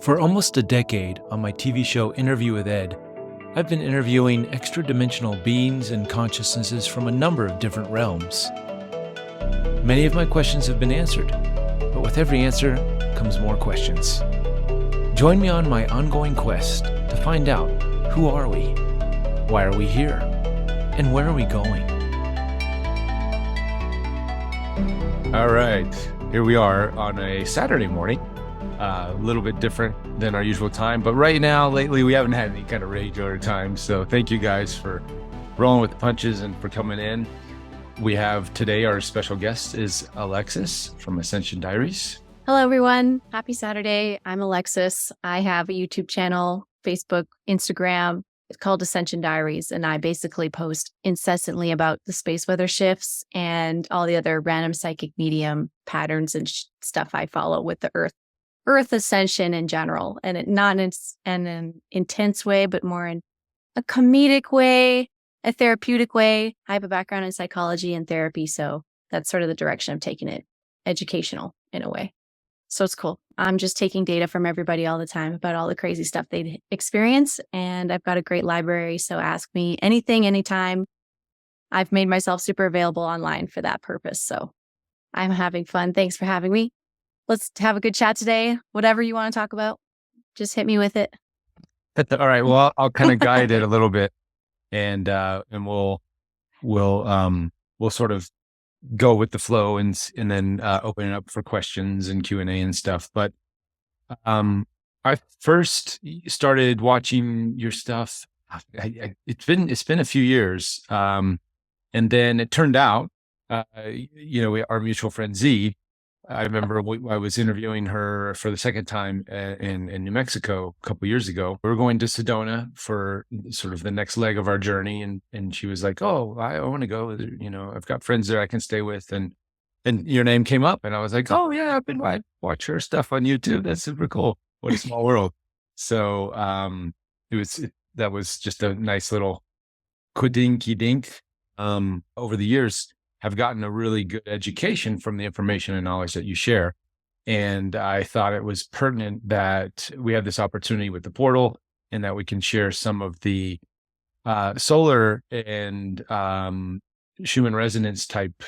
For almost a decade on my TV show Interview with Ed, I've been interviewing extra-dimensional beings and consciousnesses from a number of different realms. Many of my questions have been answered, but with every answer comes more questions. Join me on my ongoing quest to find out, who are we? Why are we here? And where are we going? All right, here we are on a Saturday morning. A little bit different than our usual time, but right now, lately, we haven't had any kind of regular time. So thank you guys for rolling with the punches and for coming in. We have today, our special guest is Alexis from Ascension Diaries. Hello, everyone. Happy Saturday. I'm Alexis. I have a YouTube channel, Facebook, Instagram. It's called Ascension Diaries, and I basically post incessantly about the space weather shifts and all the other random psychic medium patterns and stuff I follow with the Earth ascension in general, and not in an intense way, but more in a comedic way, a therapeutic way. I have a background in psychology and therapy, so that's sort of the direction I'm taking it, educational in a way. So it's cool. I'm just taking data from everybody all the time about all the crazy stuff they experience, and I've got a great library, so ask me anything, anytime. I've made myself super available online for that purpose, so I'm having fun. Thanks for having me. Let's have a good chat today. Whatever you want to talk about, just hit me with it. All right. Well, I'll kind of guide it a little bit, and we'll sort of go with the flow and then open it up for questions and Q&A and stuff. But I first started watching your stuff. It's been a few years, and then it turned out, our mutual friend Z. I remember I was interviewing her for the second time in New Mexico a couple of years ago. We were going to Sedona for sort of the next leg of our journey. And she was like, oh, I want to go. I've got friends there I can stay with. And your name came up. And I was like, oh, yeah, I watch her stuff on YouTube. That's super cool. What a small world. So that was just a nice little quidinky dink. Over the years, have gotten a really good education from the information and knowledge that you share. And I thought it was pertinent that we have this opportunity with the portal and that we can share some of the solar and Schumann Resonance type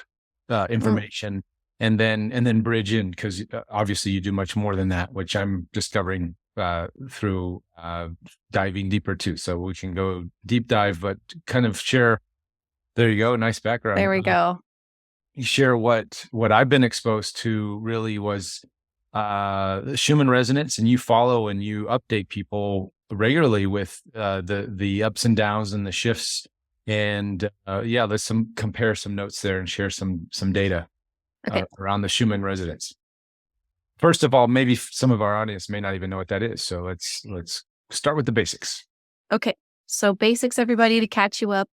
information and then bridge in, because obviously you do much more than that, which I'm discovering through diving deeper too. So we can go deep dive, but kind of share. There you go. Nice background. There we go. You share what I've been exposed to really was Schumann Resonance, and you follow and you update people regularly with the ups and downs and the shifts. And let's compare some notes there and share some data around the Schumann Resonance. First of all, maybe some of our audience may not even know what that is. So let's start with the basics. Okay. So basics, everybody, to catch you up.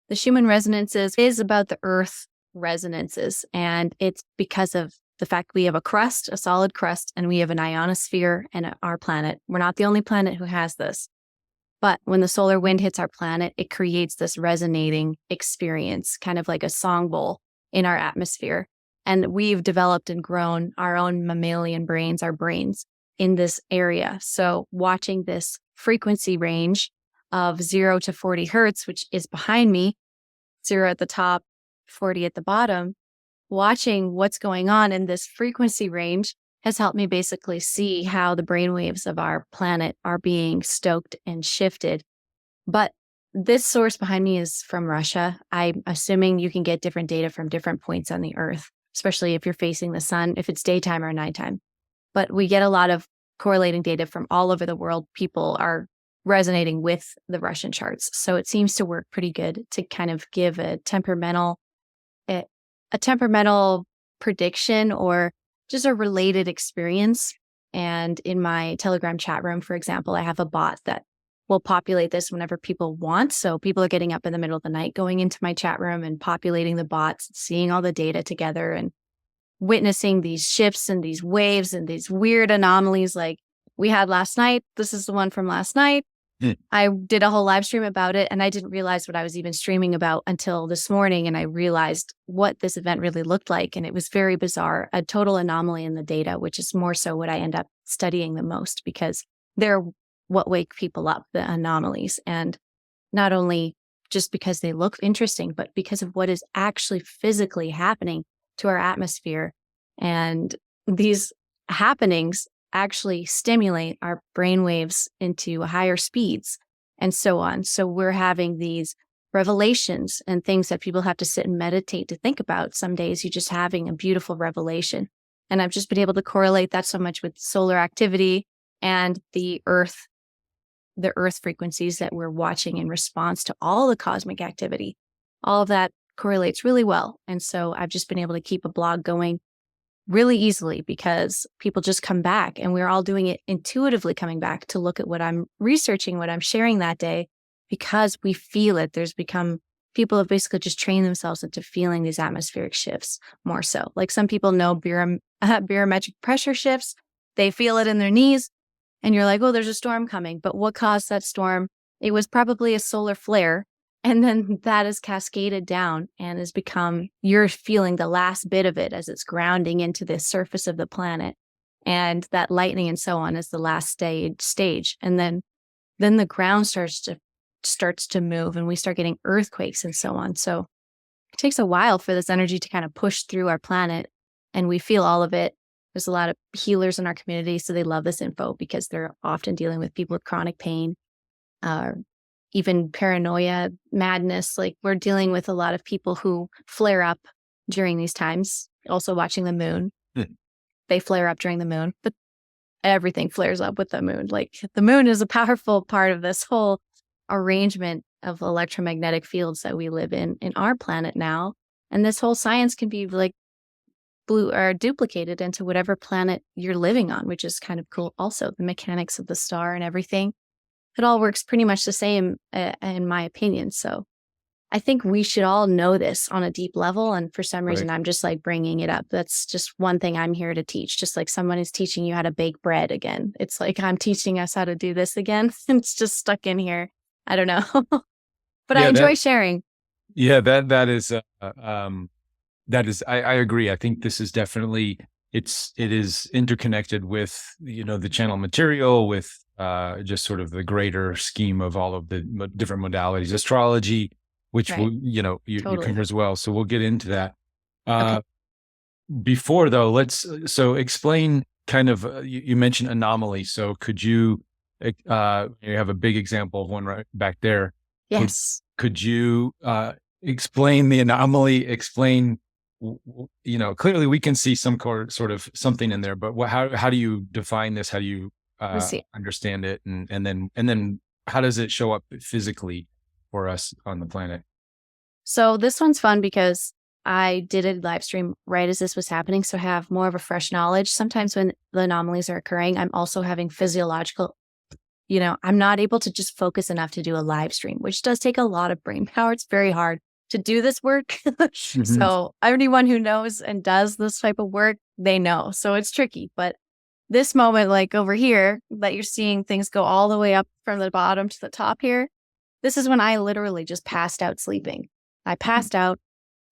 The Schumann Resonances is about the Earth resonances, and it's because of the fact we have a solid crust, and we have an ionosphere and our planet. We're not the only planet who has this, but when the solar wind hits our planet, it creates this resonating experience, kind of like a song bowl in our atmosphere. And we've developed and grown our own mammalian brains, our brains in this area. So watching this frequency range of 0 to 40 hertz, which is behind me, 0 at the top, 40 at the bottom, watching what's going on in this frequency range has helped me basically see how the brainwaves of our planet are being stoked and shifted. But this source behind me is from Russia. I'm assuming you can get different data from different points on the Earth, especially if you're facing the sun, if it's daytime or nighttime. But we get a lot of correlating data from all over the world. People are resonating with the Russian charts. So it seems to work pretty good to kind of give a temperamental prediction or just a related experience. And in my Telegram chat room, for example, I have a bot that will populate this whenever people want. So people are getting up in the middle of the night, going into my chat room and populating the bots, seeing all the data together and witnessing these shifts and these waves and these weird anomalies like we had last night. This is the one from last night. I did a whole live stream about it, and I didn't realize what I was even streaming about until this morning. And I realized what this event really looked like. And it was very bizarre, a total anomaly in the data, which is more so what I end up studying the most, because they're what wake people up, the anomalies. And not only just because they look interesting, but because of what is actually physically happening to our atmosphere. And these happenings actually stimulate our brain waves into higher speeds and so on. So we're having these revelations and things that people have to sit and meditate to think about. Some days you're just having a beautiful revelation. And I've just been able to correlate that so much with solar activity and the earth frequencies that we're watching in response to all the cosmic activity. All of that correlates really well. And so I've just been able to keep a blog going really easily because people just come back, and we're all doing it intuitively, coming back to look at what I'm researching, what I'm sharing that day, because we feel it. People have basically just trained themselves into feeling these atmospheric shifts more so. Like some people know barometric pressure shifts. They feel it in their knees, and you're like, oh, there's a storm coming. But what caused that storm? It was probably a solar flare. And then that is cascaded down and has become, you're feeling the last bit of it as it's grounding into the surface of the planet. And that lightning and so on is the last stage. And then the ground starts to move, and we start getting earthquakes and so on. So it takes a while for this energy to kind of push through our planet, and we feel all of it. There's a lot of healers in our community, so they love this info because they're often dealing with people with chronic pain, even paranoia, madness. Like we're dealing with a lot of people who flare up during these times. Also watching the moon. They flare up during the moon, but everything flares up with the moon. Like the moon is a powerful part of this whole arrangement of electromagnetic fields that we live in our planet now. And this whole science can be like duplicated into whatever planet you're living on, which is kind of cool. Also, the mechanics of the star and everything. It all works pretty much the same, in my opinion. So I think we should all know this on a deep level. And for some reason, I'm just like bringing it up. That's just one thing I'm here to teach. Just like someone is teaching you how to bake bread again. It's like I'm teaching us how to do this again. It's just stuck in here. I don't know. But I enjoy sharing. Yeah, that is, I agree. I think this is definitely, it is interconnected with, the channel material, with just sort of the greater scheme of all of the different modalities, astrology, which you can hear as well. So we'll get into that. Okay. Before though, so explain kind of, you mentioned anomaly. So could you have a big example of one right back there. Yes. Could you explain the anomaly, clearly we can see some sort of something in there, but how do you define this? How do you understand it? And then how does it show up physically for us on the planet? So this one's fun because I did a live stream right as this was happening. So I have more of a fresh knowledge. Sometimes when the anomalies are occurring, I'm also having physiological, I'm not able to just focus enough to do a live stream, which does take a lot of brain power. It's very hard to do this work. So everyone who knows and does this type of work, they know. So it's tricky. But this moment, like over here, that you're seeing things go all the way up from the bottom to the top here, this is when I literally just passed out sleeping. I passed out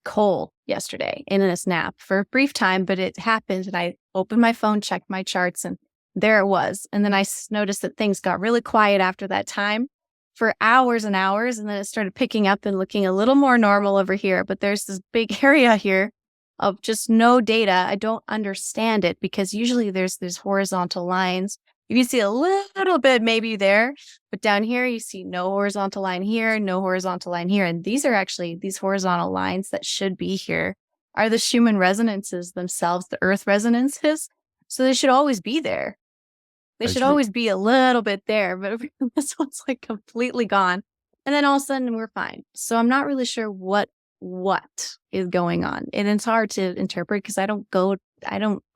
cold yesterday in a nap for a brief time, but it happened. And I opened my phone, checked my charts, and there it was. And then I noticed that things got really quiet after that time for hours and hours. And then it started picking up and looking a little more normal over here. But there's this big area here of just no data. I don't understand it because usually there's these horizontal lines. You can see a little bit maybe there, but down here you see no horizontal line here, no horizontal line here. And these are actually, these horizontal lines that should be here are the Schumann resonances themselves, the earth resonances. So they should always be there. They should always be a little bit there, but this one's like completely gone. And then all of a sudden we're fine. So I'm not really sure what is going on. And it's hard to interpret because I'm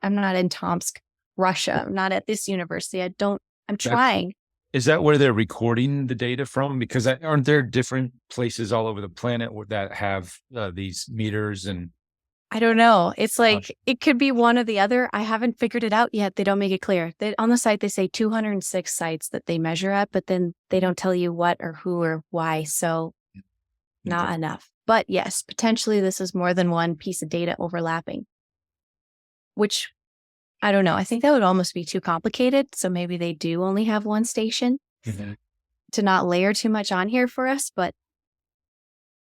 not in Tomsk, Russia. I'm not at this university. I'm trying. Is that where they're recording the data from? Because aren't there different places all over the planet that have these meters and I don't know. It's Gosh. like, it could be one or the other. I haven't figured it out yet. They don't make it clear. On the site, they say 206 sites that they measure at, but then they don't tell you what or who or why. So not enough. But yes, potentially this is more than one piece of data overlapping, which I don't know. I think that would almost be too complicated. So maybe they do only have one station to not layer too much on here for us. But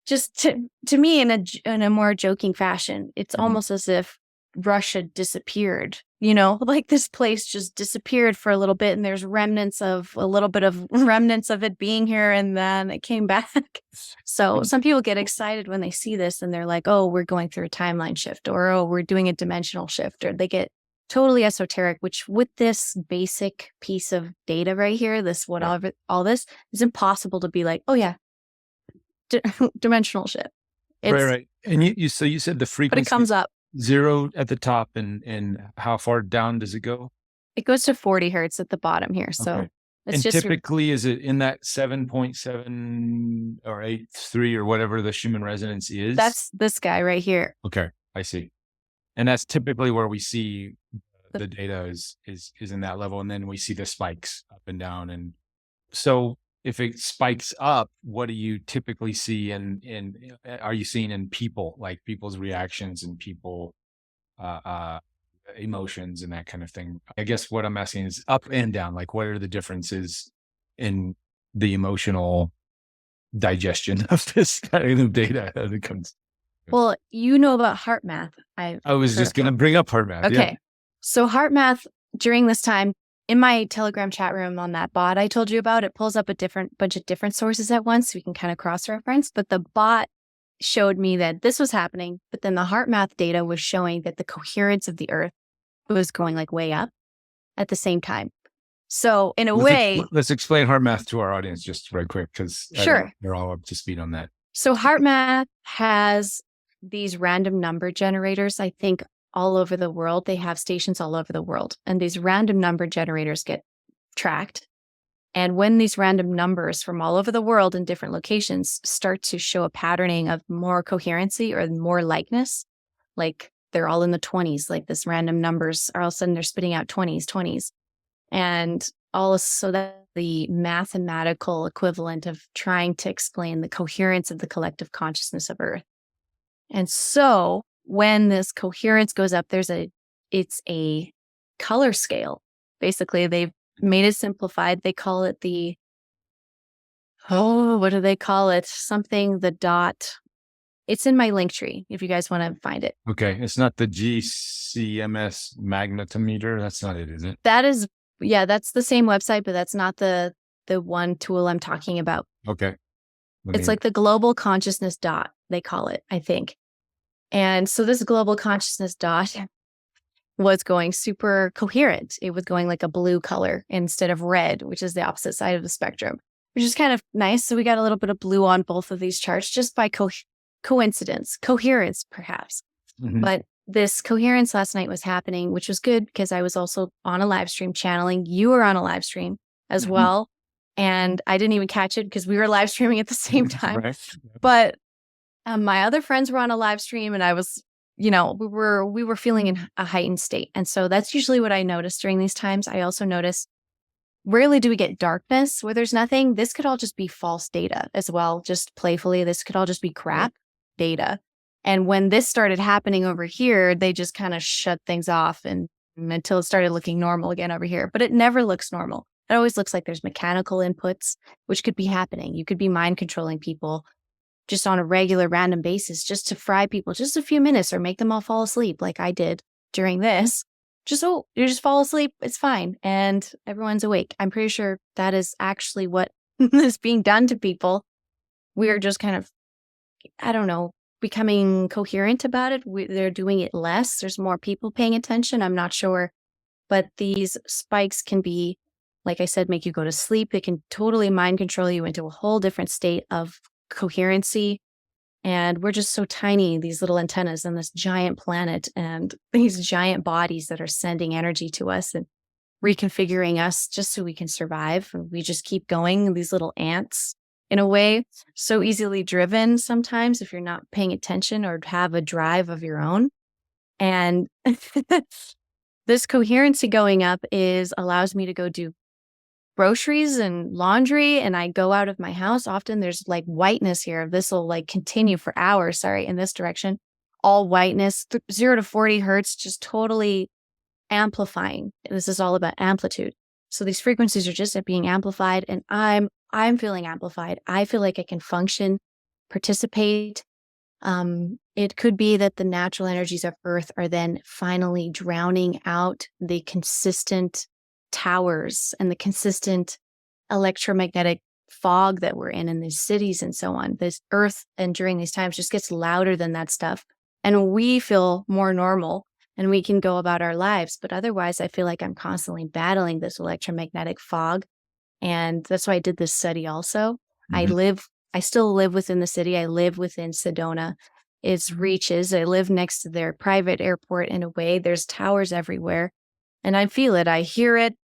just to me, in a more joking fashion, it's almost as if Russia disappeared, like this place just disappeared for a little bit, and there's remnants of it being here, and then it came back. So some people get excited when they see this and they're like, oh, we're going through a timeline shift, or oh, we're doing a dimensional shift, or they get totally esoteric, which with this basic piece of data right here, all this is impossible to be like, oh yeah, dimensional shift. Right. And you said the frequency, but it comes up 0 at the top, and how far down does it go? It goes to 40 hertz at the bottom here. So it's just typically, is it in that 7.7 or 8.3 or whatever the Schumann resonance is? That's this guy right here. Okay, I see. And that's typically where we see the data is in that level, and then we see the spikes up and down. And so if it spikes up, what do you typically see are you seeing in people, like people's reactions and people emotions and that kind of thing? I guess what I'm asking is up and down, like what are the differences in the emotional digestion of this kind of data as it comes? Well, you know about heart math. I was just going to bring up heart math. Okay. Yeah. So heart math during this time, in my Telegram chat room on that bot I told you about, it pulls up a bunch of different sources at once. So we can kind of cross-reference. But the bot showed me that this was happening. But then the heart math data was showing that the coherence of the Earth was going like way up at the same time. So in a way... Let's explain heart math to our audience just right quick, because they're all up to speed on that. So heart math has these random number generators, I think, all over the world. They have stations all over the world. And these random number generators get tracked. And when these random numbers from all over the world in different locations start to show a patterning of more coherency or more likeness, like they're all in the 20s, like this random numbers, all of a sudden they're spitting out 20s. And so that the mathematical equivalent of trying to explain the coherence of the collective consciousness of Earth. And so when this coherence goes up, it's a color scale. Basically, they've made it simplified. They call it what do they call it? Something, the dot. It's in my link tree if you guys want to find it. Okay. It's not the GCMS magnetometer. That's not it, is it? That's the same website, but that's not the one tool I'm talking about. Okay. It's like the global consciousness dot, they call it, I think. And so this global consciousness dot was going super coherent. It was going like a blue color instead of red, which is the opposite side of the spectrum, which is kind of nice. So we got a little bit of blue on both of these charts just by coincidence, coherence perhaps. Mm-hmm. But this coherence last night was happening, which was good because I was also on a live stream channeling. You were on a live stream as well. And I didn't even catch it because we were live streaming at the same time. Right. But my other friends were on a live stream, and I was, we were feeling in a heightened state. And so that's usually what I notice during these times. I also notice rarely do we get darkness where there's nothing. This could all just be false data as well. Just playfully, this could all just be crap data. And when this started happening over here, they just kind of shut things off and until it started looking normal again over here. But it never looks normal. It always looks like there's mechanical inputs, which could be happening. You could be mind controlling people just on a regular random basis, just to fry people just a few minutes or make them all fall asleep like I did during this. You just fall asleep. It's fine. And everyone's awake. I'm pretty sure that is actually what is being done to people. We're just kind of, I don't know, becoming coherent about it. They're doing it less. There's more people paying attention. I'm not sure. But these spikes can be, like I said, make you go to sleep. It can totally mind control you into a whole different state of coherency. And we're just so tiny, these little antennas on this giant planet and these giant bodies that are sending energy to us and reconfiguring us just so we can survive. And we just keep going, these little ants in a way, so easily driven sometimes if you're not paying attention or have a drive of your own. And this coherency going up allows me to go do groceries and laundry, and I go out of my house. Often there's like whiteness here. This will like continue for hours, in this direction. All whiteness, 0 to 40 hertz, just totally amplifying. This is all about amplitude. So these frequencies are just being amplified, and I'm feeling amplified. I feel like I can function, participate. It could be that the natural energies of Earth are then finally drowning out the consistent towers and the consistent electromagnetic fog that we're in these cities and so on. This Earth, and during these times, just gets louder than that stuff. And we feel more normal and we can go about our lives. But otherwise, I feel like I'm constantly battling this electromagnetic fog. And that's why I did this study also. Mhm. I still live within the city. I live within Sedona. It's reaches. I live next to their private airport in a way. There's towers everywhere. And I feel it. I hear it.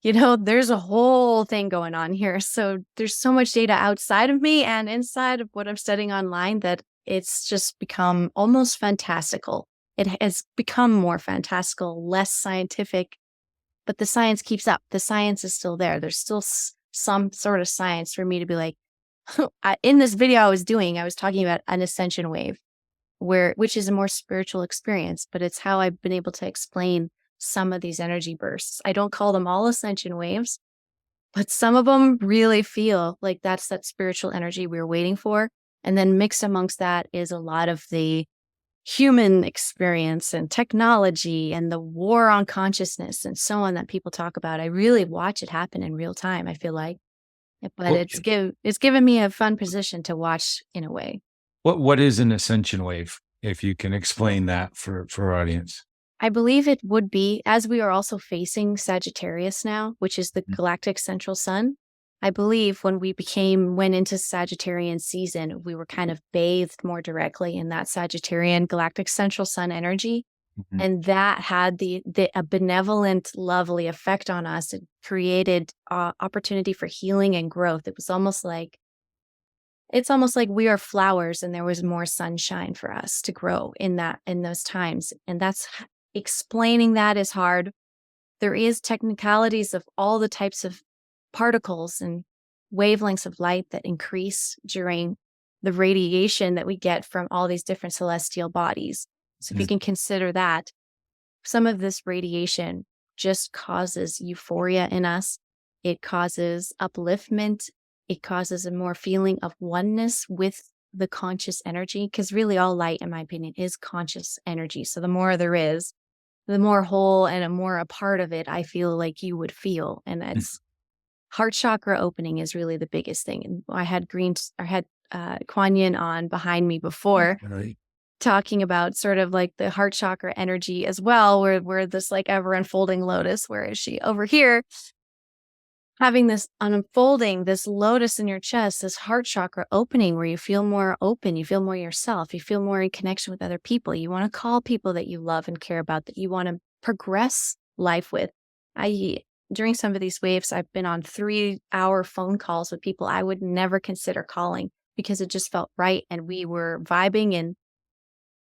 There's a whole thing going on here. So there's so much data outside of me and inside of what I'm studying online that it's just become almost fantastical. It has become more fantastical, less scientific, but the science keeps up. The science is still there. There's still some sort of science for me to be like, in this video I was talking about an ascension wave, which is a more spiritual experience, but it's how I've been able to explain some of these energy bursts. I don't call them all ascension waves, but some of them really feel like that's that spiritual energy we were waiting for. And then mixed amongst that is a lot of the human experience and technology and the war on consciousness and so on that people talk about. I really watch it happen in real time, I feel like. But What, it's given me a fun position to watch in a way. what is an ascension wave? If you can explain that for our audience. I believe it would be, as we are also facing Sagittarius now, which is the Galactic Central Sun. I believe when we went into Sagittarian season, we were kind of bathed more directly in that Sagittarian Galactic Central Sun energy. Mhm. And that had a benevolent, lovely effect on us. It created opportunity for healing and growth. It's almost like we are flowers and there was more sunshine for us to grow in those times. And explaining that is hard. There is technicalities of all the types of particles and wavelengths of light that increase during the radiation that we get from all these different celestial bodies. So if you can consider that, some of this radiation just causes euphoria in us. It causes upliftment. It causes a more feeling of oneness with the conscious energy, because really all light, in my opinion, is conscious energy. So the more there is, the more whole and a part of it I feel like you would feel. And that's heart chakra opening is really the biggest thing. And I had Kuan Yin on behind me before, Right. talking about sort of like the heart chakra energy as well, where this like ever unfolding lotus, where is she over here? Having this unfolding, this lotus in your chest, this heart chakra opening where you feel more open, you feel more yourself, you feel more in connection with other people. You want to call people that you love and care about, that you want to progress life with. During some of these waves, I've been on 3-hour phone calls with people I would never consider calling because it just felt right. And we were vibing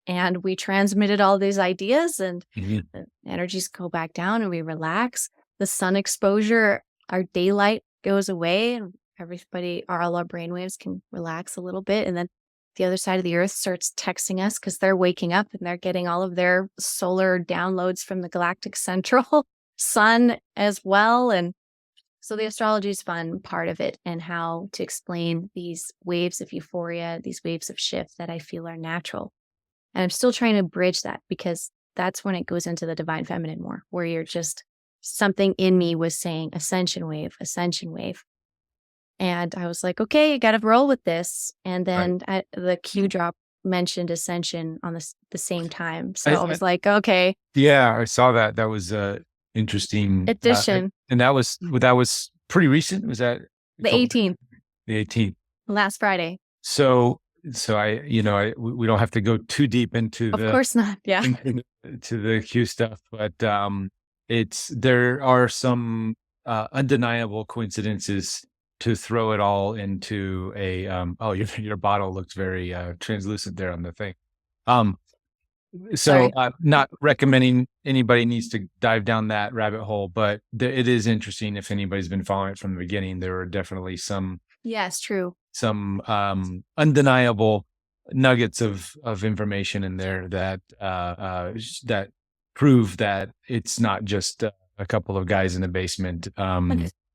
and we transmitted all these ideas, and Mhm. the energies go back down and we relax. The sun exposure, our daylight goes away and all our brainwaves can relax a little bit. And then the other side of the earth starts texting us because they're waking up and they're getting all of their solar downloads from the Galactic Central Sun as well. And so the astrology is fun part of it, and how to explain these waves of euphoria, these waves of shift that I feel are natural. And I'm still trying to bridge that, because that's when it goes into the divine feminine more, where you're just, something in me was saying ascension wave, ascension wave. And I was like, okay, you got to roll with this. And Right. then the Q drop mentioned ascension on the same time. So I I was like, okay, Yeah, I saw that. That was interesting. addition, And that was pretty recent. Was that a the couple 18th, the 18th? last Friday. So we don't have to go too deep into Of course not. Yeah. to the Q stuff, but there are some undeniable coincidences to throw it all into a oh, your bottle looks very translucent there on the thing. Um, so Sorry. not recommending anybody needs to dive down that rabbit hole, but it is interesting if anybody's been following it from the beginning. There are definitely Yes, true. some undeniable nuggets of information in there that that prove that it's not just a couple of guys in the basement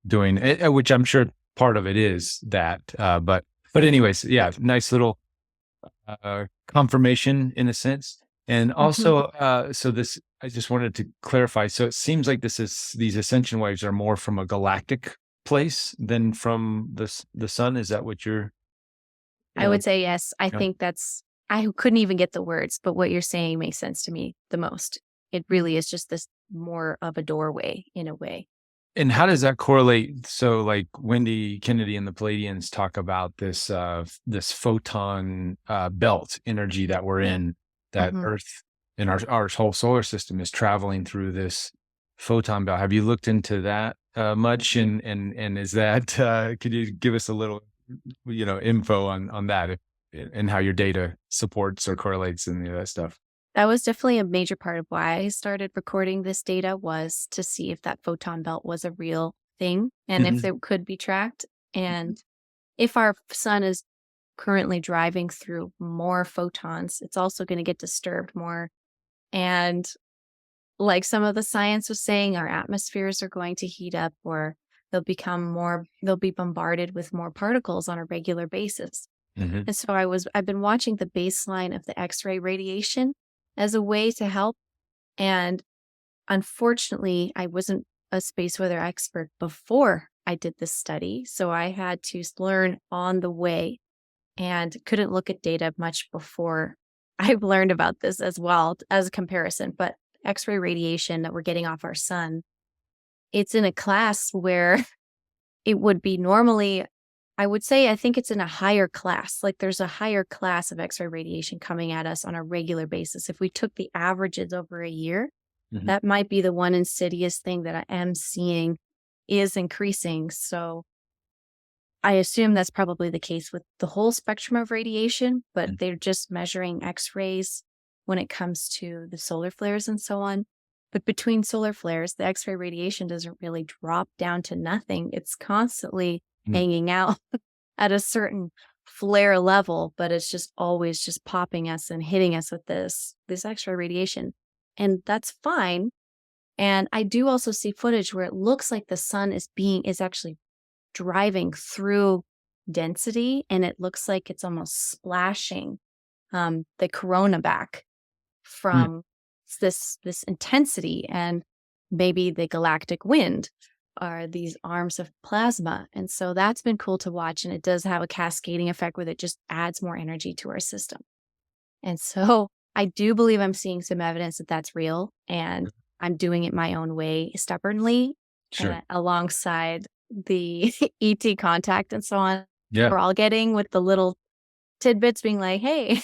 doing it, which I'm sure part of it is that. But anyways, yeah, nice little confirmation in a sense. And Mhm. also, so this, I just wanted to clarify. So it seems like these ascension waves are more from a galactic place than from the sun. Is that what you're? I would say yes. I Yeah. think I couldn't even get the words, but what you're saying makes sense to me the most. It really is just this more of a doorway in a way. And how does that correlate? So, like Wendy Kennedy and the Palladians talk about this photon belt energy that we're in, that Mhm. Earth and our whole solar system is traveling through this photon belt. Have you looked into that much? And is that could you give us a little, info on that and how your data supports or correlates and that stuff? That was definitely a major part of why I started recording this data was to see if that photon belt was a real thing and if Hmm. it could be tracked. And if our sun is currently driving through more photons, it's also going to get disturbed more. And like some of the science was saying, our atmospheres are going to heat up or they'll be bombarded with more particles on a regular basis. Hmm. And so I've been watching the baseline of the X-ray radiation as a way to help. And unfortunately, I wasn't a space weather expert before I did this study. So I had to learn on the way and couldn't look at data much before I've learned about this as well as a comparison. But X-ray radiation that we're getting off our sun, it's in a class where it would be normally, I would say, I think it's in a higher class. Like there's a higher class of X ray radiation coming at us on a regular basis. If we took the averages over a year, Hmm. that might be the one insidious thing that I am seeing is increasing. So I assume that's probably the case with the whole spectrum of radiation, but they're just measuring X rays when it comes to the solar flares and so on. But between solar flares, the X ray radiation doesn't really drop down to nothing. It's constantly hanging out at a certain flare level, but it's just always just popping us and hitting us with this X-ray radiation. And that's fine. And I do also see footage where it looks like the sun is actually driving through density and it looks like it's almost splashing the corona back from this intensity and maybe the galactic wind are these arms of plasma. And so that's been cool to watch. And it does have a cascading effect where it just adds more energy to our system. And so I do believe I'm seeing some evidence that that's real. And I'm doing it my own way stubbornly Sure. alongside the ET contact and so on. Yeah. We're all getting with the little tidbits being like, hey,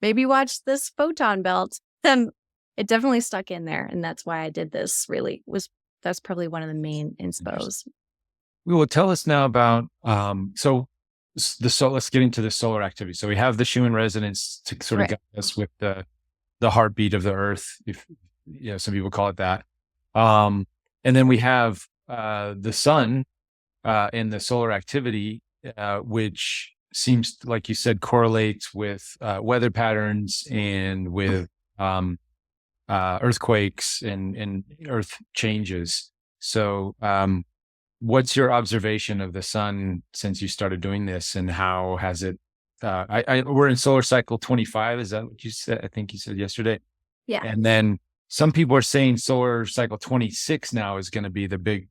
maybe watch this photon belt. And it definitely stuck in there. And that's why I did this really that's probably one of the main Interesting. inspos. We will tell us now about so let's get into the solar activity. So we have the Schumann resonance to sort of Right. guide us with the heartbeat of the Earth, if some people call it that. Um, and then we have the sun and the solar activity, which seems like you said correlates with weather patterns and with um, earthquakes and Earth changes. So what's your observation of the sun since you started doing this, and how has it? We're in solar cycle 25. Is that what you said? I think you said yesterday. Yeah. And then some people are saying solar cycle 26 now is going to be the big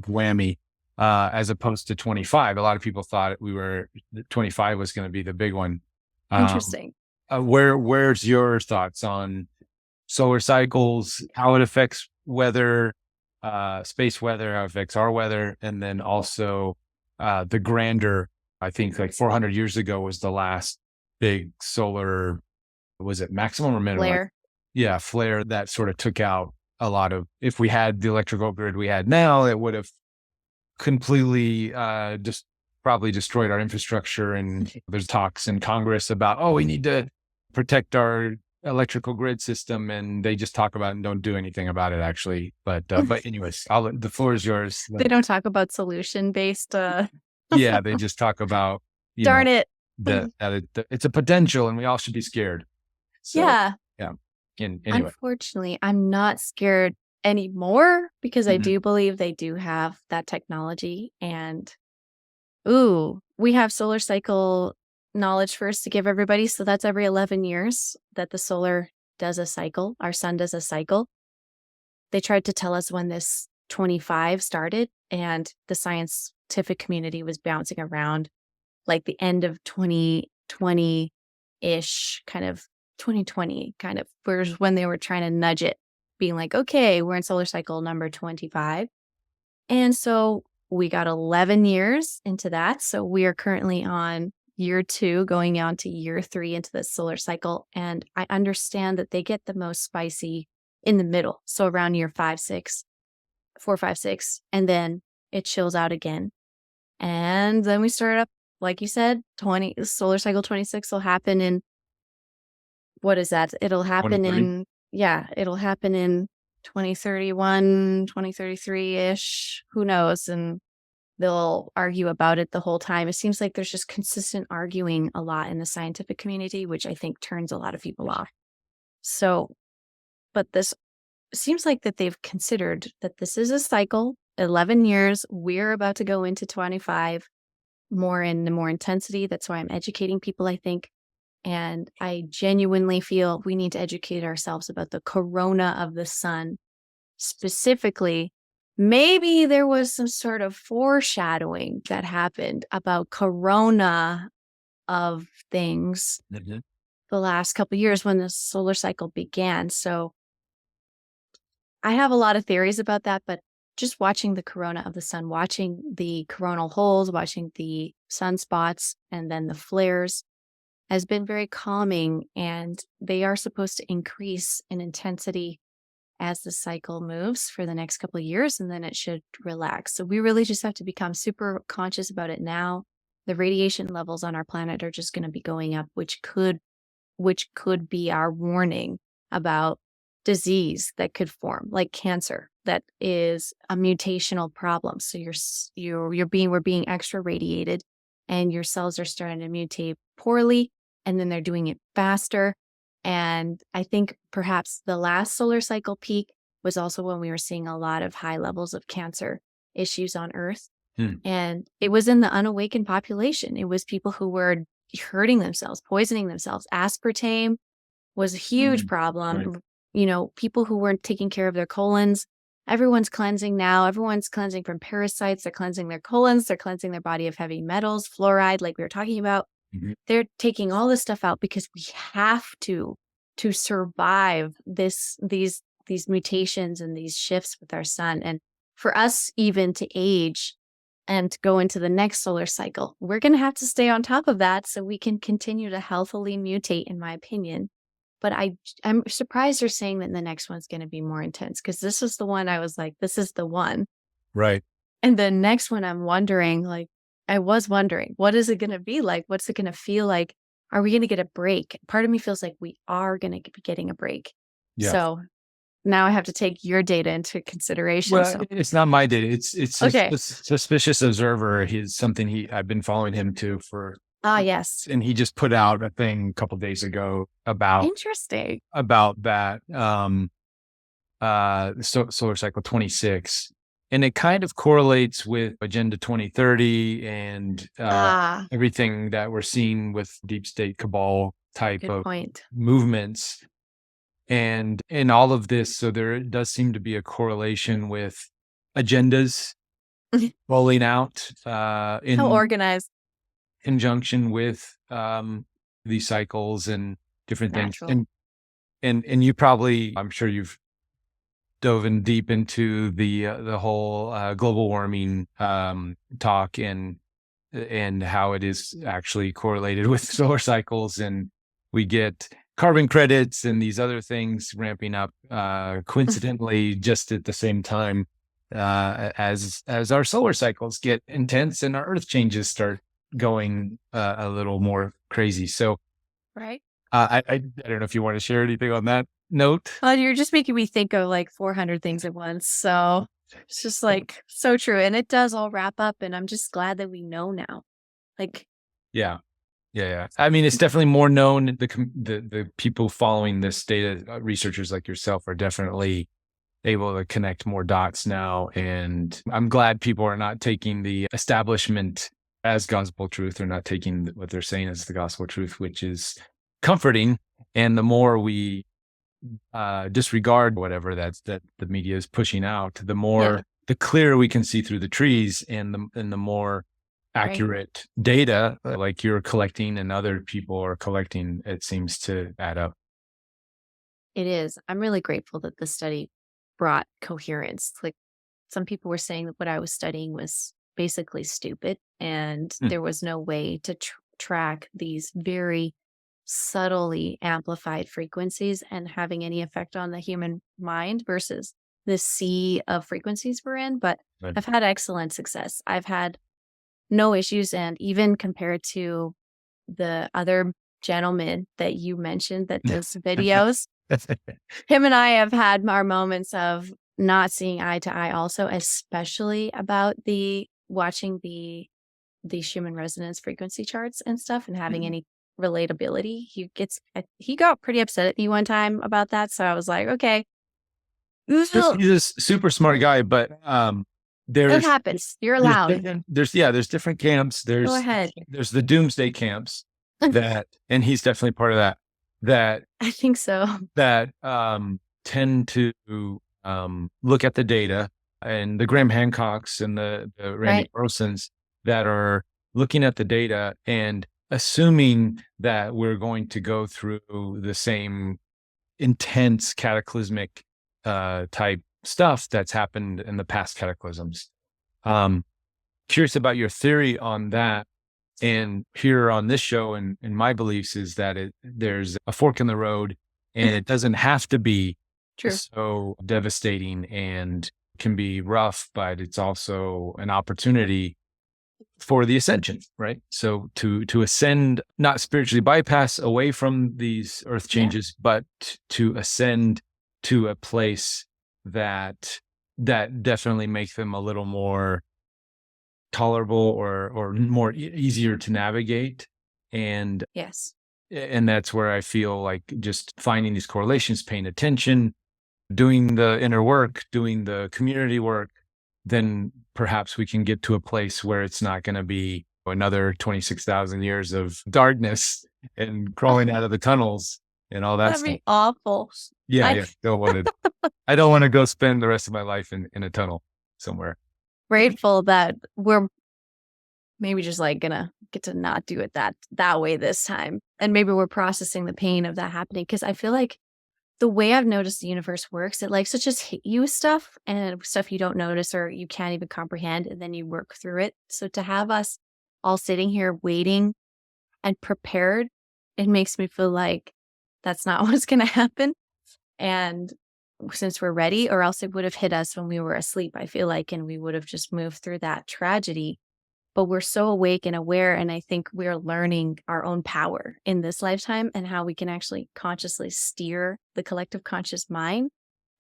whammy, as opposed to 25. A lot of people thought 25 was going to be the big one. Um, Interesting. where's your thoughts on solar cycles, how it affects weather, space weather, how it affects our weather, and then also the grander. I think like 400 years ago was the last big solar. Was it maximum or minimum? Flare. Yeah, flare that sort of took out a lot of. If we had the electrical grid we had now, it would have completely just probably destroyed our infrastructure. And there's talks in Congress about, oh, we need to protect our electrical grid system, and they just talk about it and don't do anything about it, actually. But anyways, the floor is yours. They don't talk about solution-based. Yeah, they just talk about, Darn it. It's a potential, and we all should be scared. So, yeah. Anyway, unfortunately, I'm not scared anymore because I Mhm. do believe they do have that technology. And we have solar cycle knowledge first to give everybody. So that's every 11 years that the solar does a cycle. Our sun does a cycle. They tried to tell us when this 25 started, and the scientific community was bouncing around like the end of 2020-ish, kind of 2020, kind of was when they were trying to nudge it, being like, okay, we're in solar cycle number 25. And so we got 11 years into that. So we are currently on year 2, going on to year 3 into the solar cycle. And I understand that they get the most spicy in the middle. So around year 5, 6, 4, 5, 6, and then it chills out again. And then we start up, like you said, solar cycle 26 will happen in, what is that? It'll happen 2031, 2033-ish. Who knows? And they'll argue about it the whole time. It seems like there's just consistent arguing a lot in the scientific community, which I think turns a lot of people off. So, but this seems like that they've considered that this is a cycle, 11 years. We're about to go into 25, more intensity. That's why I'm educating people, I think. And I genuinely feel we need to educate ourselves about the corona of the sun. Specifically, maybe there was some sort of foreshadowing that happened about corona of things the last couple of years when the solar cycle began. So I have a lot of theories about that, but just watching the corona of the sun, watching the coronal holes, watching the sunspots, and then the flares has been very calming, and they are supposed to increase in intensity as the cycle moves for the next couple of years, and then it should relax. So we really just have to become super conscious about it now. The radiation levels on our planet are just going to be going up, which could be our warning about disease that could form, like cancer, that is a mutational problem. So we're being extra radiated, and your cells are starting to mutate poorly, and then they're doing it faster. And I think perhaps the last solar cycle peak was also when we were seeing a lot of high levels of cancer issues on Earth. And it was in the unawakened population. It was people who were hurting themselves, poisoning themselves. Aspartame was a huge problem. Right. People who weren't taking care of their colons. Everyone's cleansing now. Everyone's cleansing from parasites. They're cleansing their colons. They're cleansing their body of heavy metals, fluoride, like we were talking about. They're taking all this stuff out because we have to survive these mutations and these shifts with our sun. And for us even to age and to go into the next solar cycle, we're going to have to stay on top of that so we can continue to healthily mutate, in my opinion. But I'm surprised they're saying that the next one's going to be more intense, because this was the one I was like, this is the one. Right. And the next one I was wondering, what is it going to be like? What's it going to feel like? Are we going to get a break? Part of me feels like we are going to be getting a break. Yeah. So now I have to take your data into consideration. Well, it's not my data. It's okay. A suspicious observer. He's something I've been following him too for. Yes. And he just put out a thing a couple of days ago about that solar cycle 26. And it kind of correlates with Agenda 2030 and everything that we're seeing with deep state cabal type of movements. And in all of this, so there does seem to be a correlation with agendas rolling out in how organized conjunction with these cycles and different things. And you probably, I'm sure you've dove in deep into the whole global warming talk and how it is actually correlated with solar cycles, and we get carbon credits and these other things ramping up coincidentally just at the same time. as our solar cycles get intense and our Earth changes start going a little more crazy. So Right. I don't know if you want to share anything on that note. Well, you're just making me think of like 400 things at once. So it's just like so true. And it does all wrap up. And I'm just glad that we know now. Like, Yeah. Yeah. I mean, it's definitely more known. The people following this data, researchers like yourself, are definitely able to connect more dots now. And I'm glad people are not taking the establishment as gospel truth. They're not taking what they're saying as the gospel truth, which is comforting. And the more we disregard whatever that the media is pushing out, yeah, the clearer we can see through the trees, and the more right. accurate data like you're collecting and other people are collecting, it seems to add up. It is. I'm really grateful that the study brought coherence. Like some people were saying that what I was studying was basically stupid and Hmm. there was no way to track these very subtly amplified frequencies and having any effect on the human mind versus the sea of frequencies we're in. But But I've had excellent success. I've had no issues. And even compared to the other gentleman that you mentioned that does videos, him and I have had our moments of not seeing eye to eye also, especially about the watching the Schumann resonance frequency charts and stuff and having any relatability. He got pretty upset at me one time about that. So I was like, okay, it he's a super smart guy, but there's happens. You're allowed. there's different camps. Go ahead. There's the doomsday camps that, and he's definitely part of that. That I think so. that tend to look at the data, and the Graham Hancocks and the Randy Right. Brosons that are looking at the data and assuming that we're going to go through the same intense cataclysmic type stuff that's happened in the past cataclysms. Curious about your theory on that. And here on this show, and my beliefs is that there's a fork in the road, and it doesn't have to be True. so devastating and can be rough, but it's also an opportunity for the ascension, right? So to ascend, not spiritually bypass away from these earth Yeah. changes, but to ascend to a place that definitely makes them a little more tolerable or more easier to navigate. And Yes. that's where I feel like just finding these correlations, paying attention, doing the inner work, doing the community work, then perhaps we can get to a place where it's not going to be another 26,000 years of darkness and crawling out of the tunnels and all that That'd stuff. be awful. Yeah, I'm yeah. I don't want to go spend the rest of my life in a tunnel somewhere. grateful that we're maybe just like gonna get to not do it that way this time. And maybe we're processing the pain of that happening. Cause I feel like the way I've noticed the universe works, it likes to just hit you with stuff and stuff you don't notice or you can't even comprehend, and then you work through it. So to have us all sitting here waiting and prepared, it makes me feel like that's not what's gonna happen. And since we're ready, or else it would have hit us when we were asleep, I feel like, and we would have just moved through that tragedy. But we're so awake and aware. And I think we're learning our own power in this lifetime and how we can actually consciously steer the collective conscious mind.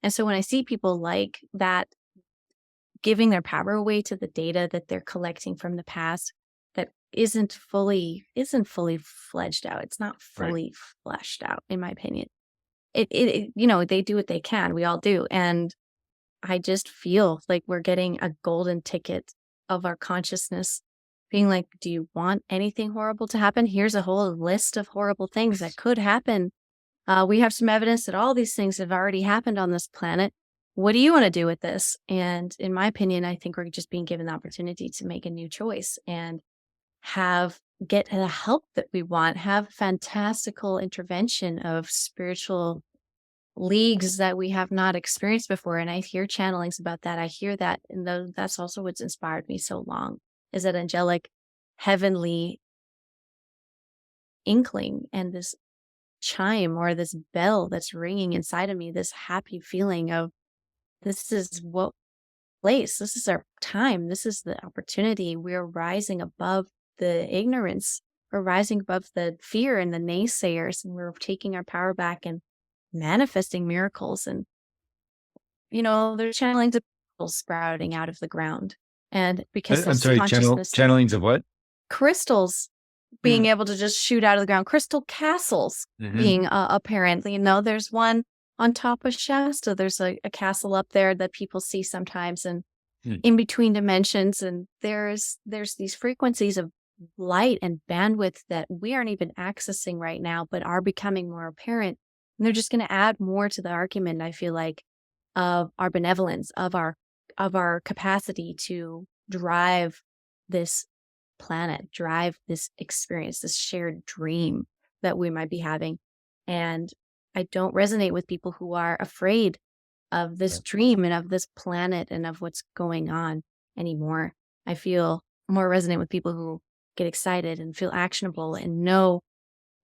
And so when I see people like that giving their power away to the data that they're collecting from the past that isn't fully fledged out. It's not Right. fully fleshed out, in my opinion. They do what they can. We all do. And I just feel like we're getting a golden ticket of our consciousness being like, do you want anything horrible to happen? Here's a whole list of horrible things that could happen. We have some evidence that all these things have already happened on this planet. What do you want to do with this? And in my opinion, I think we're just being given the opportunity to make a new choice and get the help that we want, have fantastical intervention of spiritual leagues that we have not experienced before. And I hear channelings about that. I hear that. And that's also what's inspired me so long is that angelic, heavenly inkling and this chime or this bell that's ringing inside of me, this happy feeling of this is what place. This is our time. This is the opportunity. We're rising above the ignorance. We're rising above the fear and the naysayers, and we're taking our power back and manifesting miracles. And, there's channelings of crystals sprouting out of the ground. And because I'm this sorry, consciousness, channelings of what? crystals being able to just shoot out of the ground, crystal castles Mm-hmm. being apparently, there's one on top of Shasta. There's a castle up there that people see sometimes, and in between dimensions. And there's these frequencies of light and bandwidth that we aren't even accessing right now, but are becoming more apparent. And they're just going to add more to the argument, I feel like, of our benevolence, of our capacity to drive this planet, drive this experience, this shared dream that we might be having. And I don't resonate with people who are afraid of this dream and of this planet and of what's going on anymore. I feel more resonant with people who get excited and feel actionable and know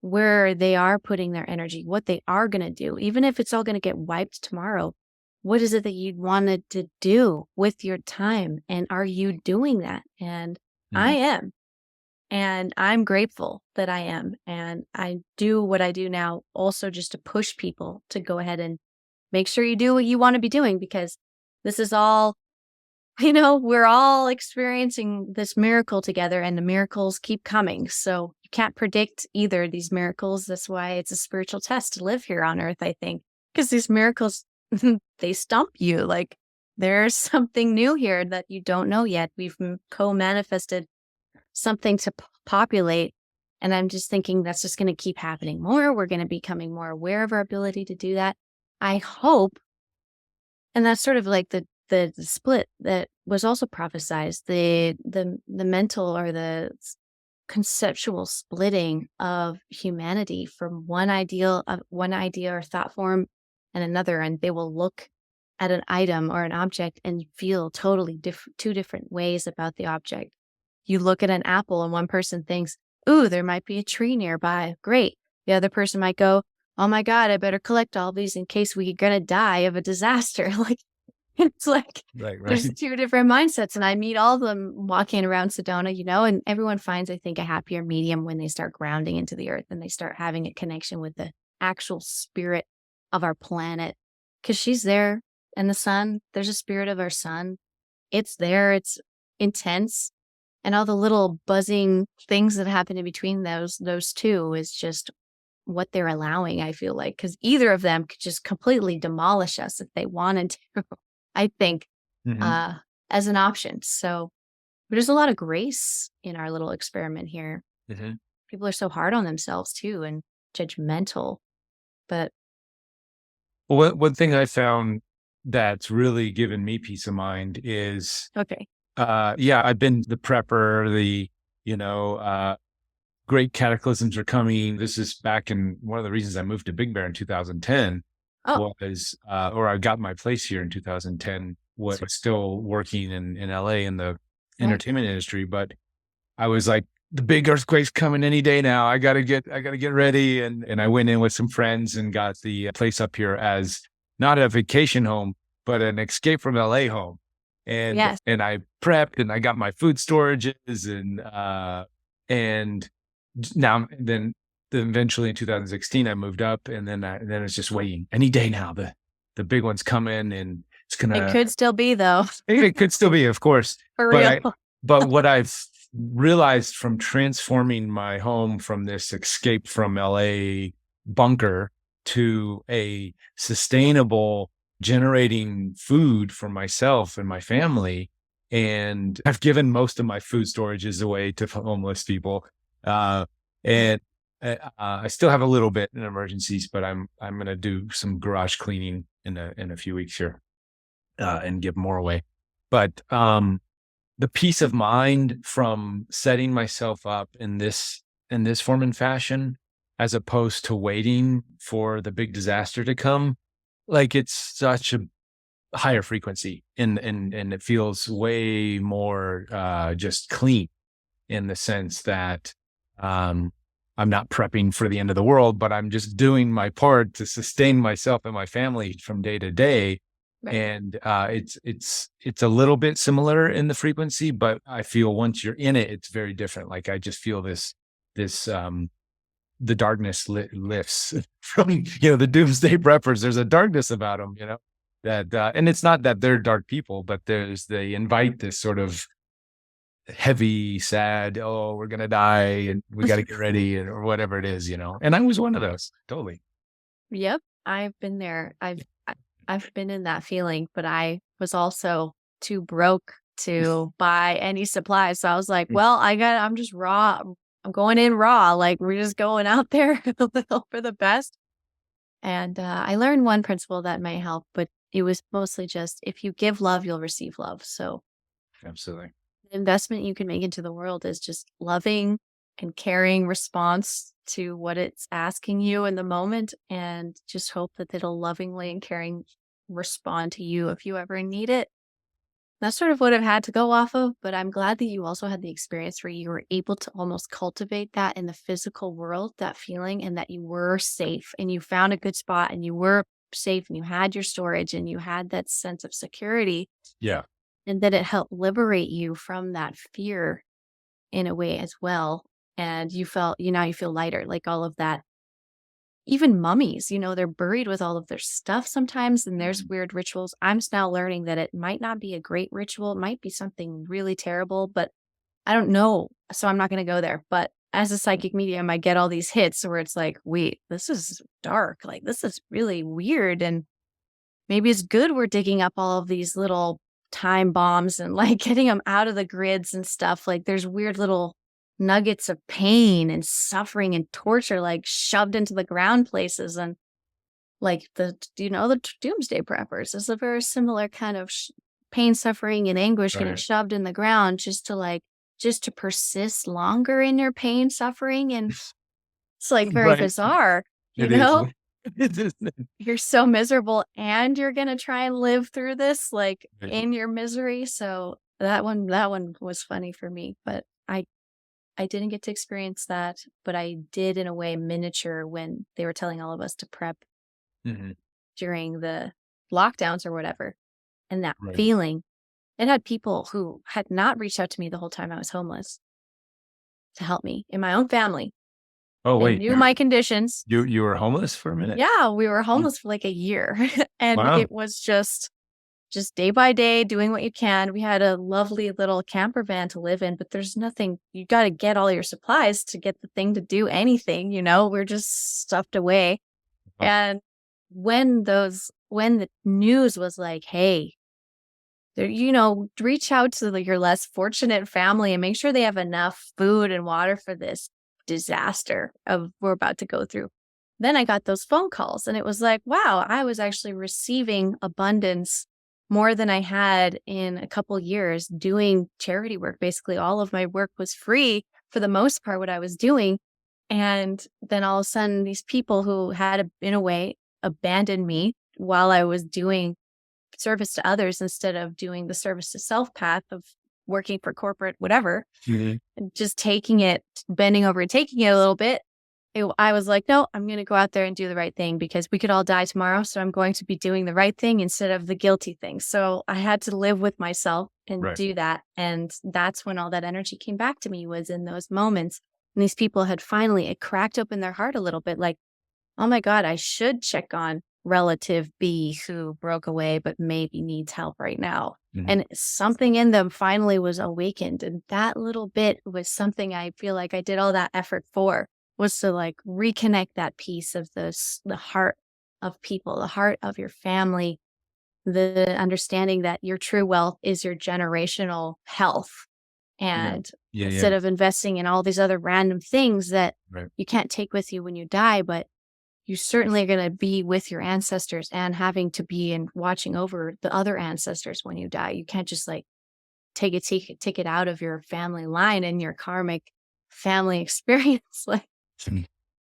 where they are putting their energy, what they are going to do, even if it's all going to get wiped tomorrow. What is it that you wanted to do with your time? And are you doing that? And I am. And I'm grateful that I am. And I do what I do now also just to push people to go ahead and make sure you do what you want to be doing, because this is all, we're all experiencing this miracle together, and the miracles keep coming. So you can't predict either of these miracles. That's why it's a spiritual test to live here on earth, I think, because these miracles, they stump you. Like, there's something new here that you don't know yet. We've co-manifested something to populate. And I'm just thinking that's just going to keep happening more. We're going to be becoming more aware of our ability to do that, I hope. And that's sort of like the split that was also prophesized, the mental or the conceptual splitting of humanity from one idea or thought form and another. And they will look at an item or an object and feel totally two different ways about the object. You look at an apple and one person thinks, ooh, there might be a tree nearby. Great. The other person might go, oh my God, I better collect all these in case we're going to die of a disaster. Like, it's like, Right. there's two different mindsets. And I meet all of them walking around Sedona, and everyone finds, I think, a happier medium when they start grounding into the earth and they start having a connection with the actual spirit of our planet. Because she's there. And the sun, there's a spirit of our sun. It's there. It's intense. And all the little buzzing things that happen in between those two is just what they're allowing, I feel like, because either of them could just completely demolish us if they wanted to, I think, as an option. So there's a lot of grace in our little experiment here. People are so hard on themselves too and judgmental. But well, one thing I found that's really given me peace of mind is I've been the prepper, great cataclysms are coming. This is back in one of the reasons I moved to Big Bear in 2010 was, or I got my place here in 2010, was still working in LA in the entertainment industry. But I was like, the big earthquake's coming any day now. I gotta get ready. And I went in with some friends and got the place up here as not a vacation home, but an escape from LA home. And I prepped and I got my food storages and now then eventually in 2016 I moved up, and then it's just waiting any day now. The big one's coming, and it could still be though. It could still be, of course. For real. But what I've realized from transforming my home from this escape from LA bunker to a sustainable generating food for myself and my family. And I've given most of my food storages away to homeless people. And I still have a little bit in emergencies, but I'm going to do some garage cleaning in a few weeks here, and give more away. But, the peace of mind from setting myself up in this form and fashion, as opposed to waiting for the big disaster to come, like, it's such a higher frequency and it feels way more just clean, in the sense that I'm not prepping for the end of the world, but I'm just doing my part to sustain myself and my family from day to day. Right. And it's a little bit similar in the frequency, but I feel once you're in it, it's very different. Like I just feel this the darkness lifts from the doomsday preppers. There's a darkness about them, that and it's not that they're dark people, but they invite this sort of heavy, sad, oh, we're gonna die and we got to get ready, or whatever it is. And I was one of those, totally. Yep, I've been there. I've been in that feeling, but I was also too broke to buy any supplies. So I was like, well, I'm just raw. I'm going in raw. Like we're just going out there for the best. And I learned one principle that may help, but it was mostly just if you give love, you'll receive love. So Absolutely. the investment you can make into the world is just loving and caring response to what it's asking you in the moment, and just hope that it'll lovingly and caring respond to you if you ever need it. That's sort of what I've had to go off of, but I'm glad that you also had the experience where you were able to almost cultivate that in the physical world, that feeling, and that you were safe and you found a good spot and you were safe and you had your storage and you had that sense of security, Yeah. and that it helped liberate you from that fear in a way as well. And you felt, you feel lighter, like all of that. Even mummies, they're buried with all of their stuff sometimes, and there's weird rituals. I'm now learning that it might not be a great ritual. It might be something really terrible, but I don't know. So I'm not going to go there. But as a psychic medium, I get all these hits where it's like, wait, this is dark. Like, this is really weird. And maybe it's good we're digging up all of these little time bombs and like getting them out of the grids and stuff. Like there's weird little nuggets of pain and suffering and torture like shoved into the ground places. And like the doomsday preppers is a very similar kind of pain, suffering, and anguish getting Right. shoved in the ground just to persist longer in your pain, suffering. And it's like very Right. bizarre, you It is. know? It is. You're so miserable and you're gonna try and live through this, like, Right. in your misery, so that one was funny for me, but I didn't get to experience that, but I did in a way miniature when they were telling all of us to prep Mhm. during the lockdowns or whatever, and that Right. feeling. It had people who had not reached out to me the whole time I was homeless to help me in my own family. Oh, They wait, knew my conditions. you were homeless for a minute? Yeah, we were Mm. homeless for, like, a year, and Wow. it was just day by day doing what you can. We had a lovely little camper van to live in, but there's nothing, you got to get all your supplies to get the thing to do anything, we're just stuffed away. Oh, And when the news was like, hey, there, reach out to your less fortunate family and make sure they have enough food and water for this disaster of we're about to go through. Then I got those phone calls and it was like, wow, I was actually receiving abundance more than I had in a couple years doing charity work. Basically, all of my work was free for the most part, what I was doing. And then all of a sudden, these people who had, in a way, abandoned me while I was doing service to others instead of doing the service to self path of working for corporate, whatever, mhm. and just taking it, bending over and taking it a little bit. I was like, no, I'm going to go out there and do the right thing because we could all die tomorrow. So I'm going to be doing the right thing instead of the guilty thing. So I had to live with myself and Right. do that. And that's when all that energy came back to me, was in those moments. And these people had finally, it cracked open their heart a little bit, like, oh my God, I should check on relative B who broke away but maybe needs help right now. Mhm. And something in them finally was awakened. And that little bit was something I feel like I did all that effort for, was to like reconnect that piece of the heart of people, the heart of your family, the understanding that your true wealth is your generational health. Yeah. And Yeah, yeah. instead of investing in all these other random things that Right. you can't take with you when you die, but you certainly are going to be with your ancestors and having to be and watching over the other ancestors when you die. You can't just like take it out of your family line and your karmic family experience. Like, Mm.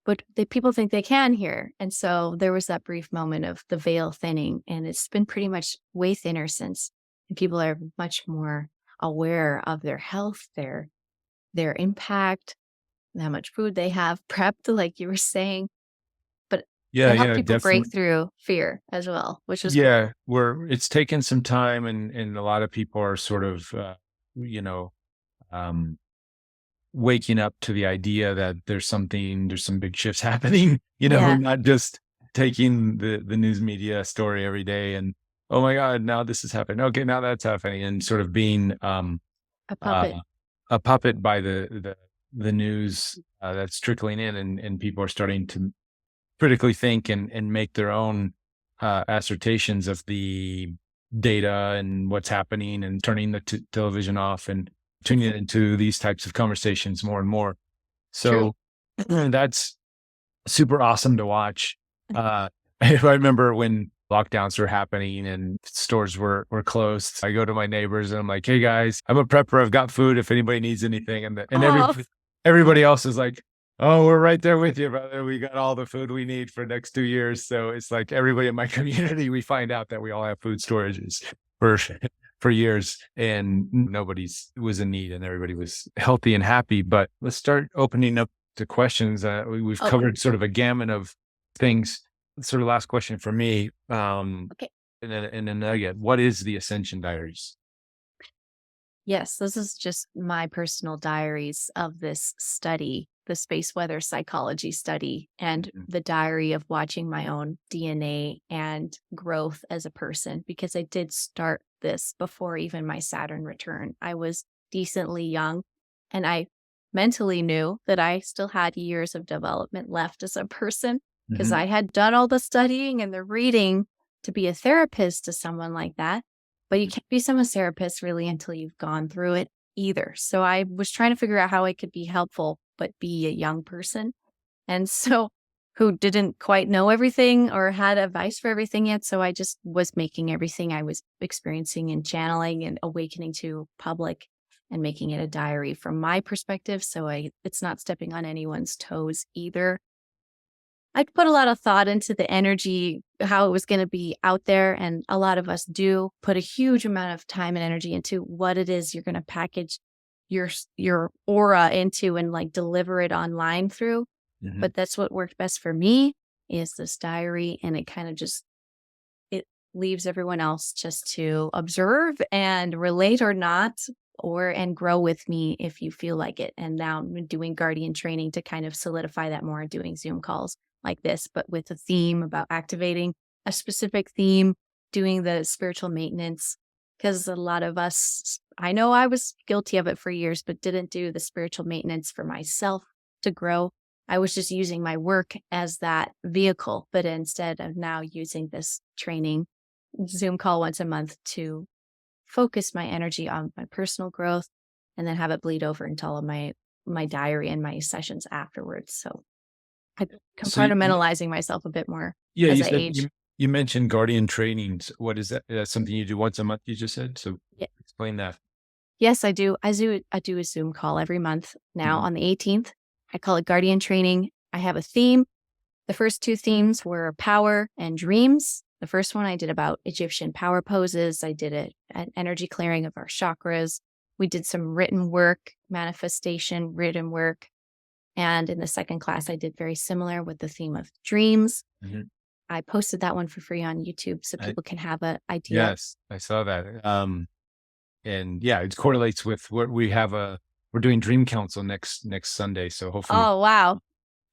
but the people think they can here. And so there was that brief moment of the veil thinning, and it's been pretty much way thinner since. And people are much more aware of their health, their impact, how much food they have prepped, like you were saying. But Yeah, It helped yeah, people break definitely. through fear as well, which was cool. Yeah, it's taken some time, and a lot of people are sort of, you know, um, waking up to the idea that there's some big shifts happening, Yeah, not just taking the news media story every day and, oh my God, now this is happening. Okay, now that's happening, and sort of being a uh, puppet. a puppet by the news that's trickling in, and people are starting to critically think and make their own assertions of the data and what's happening, and turning the television off and tuning into these types of conversations more and more. True. So that's super awesome to watch. Uh, I remember when lockdowns were happening and stores were closed. I go to my neighbors and I'm like, "Hey guys, I'm a prepper. I've got food if anybody needs anything." Oh, Everybody else is like, "Oh, we're right there with you, brother. We got all the food we need for next 2 years." So it's like everybody in my community, we find out that we all have food storages for for years, and nobody's was in need, and everybody was healthy and happy. But let's start opening up to questions. We've oh, covered sort of a gamut of things. Sort of last question for me, okay. and a nugget. What is the Ascension Diaries? Yes, this is just my personal diaries of this study, the space weather psychology study, and Mhm. the diary of watching my own DNA and growth as a person, because I did start this before even my Saturn return. I was decently young, and I mentally knew that I still had years of development left as a person because Mhm. I had done all the studying and the reading to be a therapist to someone like that. But you can't be someone's therapist really until you've gone through it either. So I was trying to figure out how I could be helpful, but be a young person. And so who didn't quite know everything or had advice for everything yet. So I just was making everything I was experiencing and channeling and awakening to public and making it a diary from my perspective. So it's not stepping on anyone's toes either. I put a lot of thought into the energy, how it was going to be out there. And a lot of us do put a huge amount of time and energy into what it is you're going to package your aura into and like deliver it online through. Mhm. But that's what worked best for me is this diary. And it kind of just, it leaves everyone else just to observe and relate or not, or and grow with me if you feel like it. And now I'm doing guardian training to kind of solidify that more, doing Zoom calls like this, but with a theme about activating a specific theme, doing the spiritual maintenance. Because a lot of us, I know I was guilty of it for years, but didn't do the spiritual maintenance for myself to grow. I was just using my work as that vehicle, but instead of now using this training Zoom call once a month to focus my energy on my personal growth and then have it bleed over into all of my diary and my sessions afterwards. So I'm So you compartmentalizing myself a bit more yeah, as you I said age. you mentioned guardian trainings. What is that? That's something you do once a month, you just said? So Ye- explain that. Yes, I do. I do a Zoom call every month now Mhm. on the 18th. I call it guardian training. I have a theme. The first two themes were power and dreams. The first one I did about Egyptian power poses. I did an energy clearing of our chakras. We did some written work, manifestation, written work. And in the second class, I did very similar with the theme of dreams. Mhm. I posted that one for free on YouTube so I people can have an idea. Yes, I saw that. And yeah, it correlates with what we're doing Dream Council next Sunday, so hopefully Oh, wow.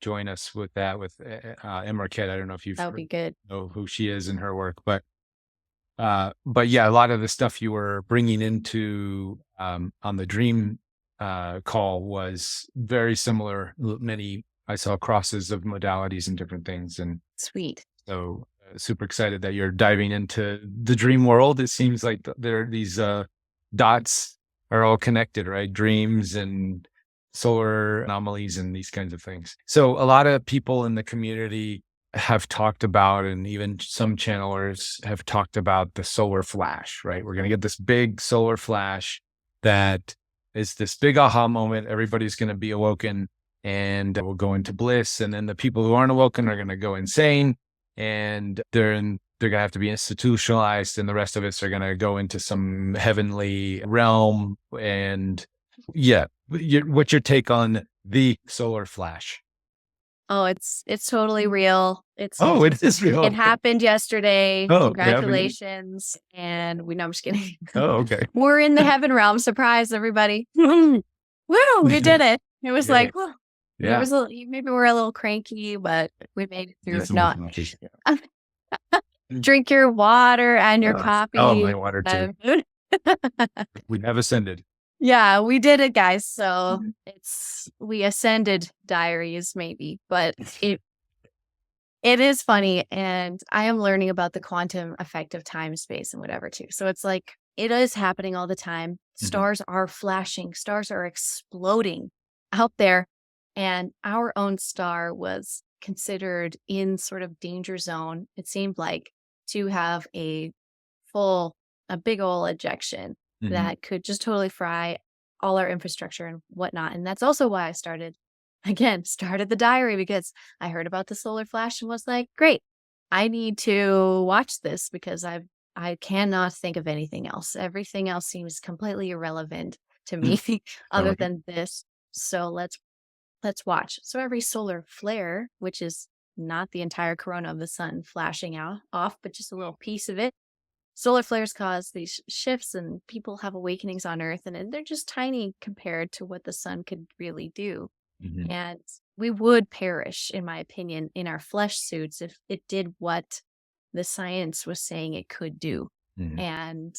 join us with that with M. Marquette. I don't know if you've That would be good. know who she is and her work, but yeah, a lot of the stuff you were bringing into on the Dream call was very similar. Many I saw crosses of modalities and different things, and Sweet. so super excited that you're diving into the dream world. It seems like there are these dots are all connected, right? Dreams and solar anomalies and these kinds of things. So a lot of people in the community have talked about, and even some channelers have talked about the solar flash, right? We're going to get this big solar flash that is this big aha moment. Everybody's going to be awoken and we'll go into bliss. And then the people who aren't awoken are going to go insane, and they're gonna have to be institutionalized, and the rest of us are gonna go into some heavenly realm. And yeah, what's your take on the solar flash? Oh, it's totally real. Oh, it is real. It happened yesterday. Oh, yeah. Congratulations. And no, I'm just kidding. Oh, okay. We're in the heaven realm. Surprise, everybody. Woo, we did it. It was Yeah. like, whew. There Yeah. was maybe we're a little cranky, but we made it through. It's If not, delicious. drink your water and your coffee. Oh, my water too. We have ascended. Yeah, we did it, guys. So we ascended diaries, maybe, but it is funny. And I am learning about the quantum effect of time, space, and whatever too. So it's like, it is happening all the time. Stars are flashing, stars are exploding out there. And our own star was considered in sort of danger zone. It seemed like to have a big ol' ejection that could just totally fry all our infrastructure and whatnot. And that's also why I started the diary, because I heard about the solar flash and was like, great, I need to watch this because I cannot think of anything else. Everything else seems completely irrelevant to me other than this. So let's watch. So every solar flare, which is not the entire corona of the sun flashing off, but just a little piece of it. Solar flares cause these shifts and people have awakenings on Earth, and they're just tiny compared to what the sun could really do. And we would perish, in my opinion, in our flesh suits if it did what the science was saying it could do. And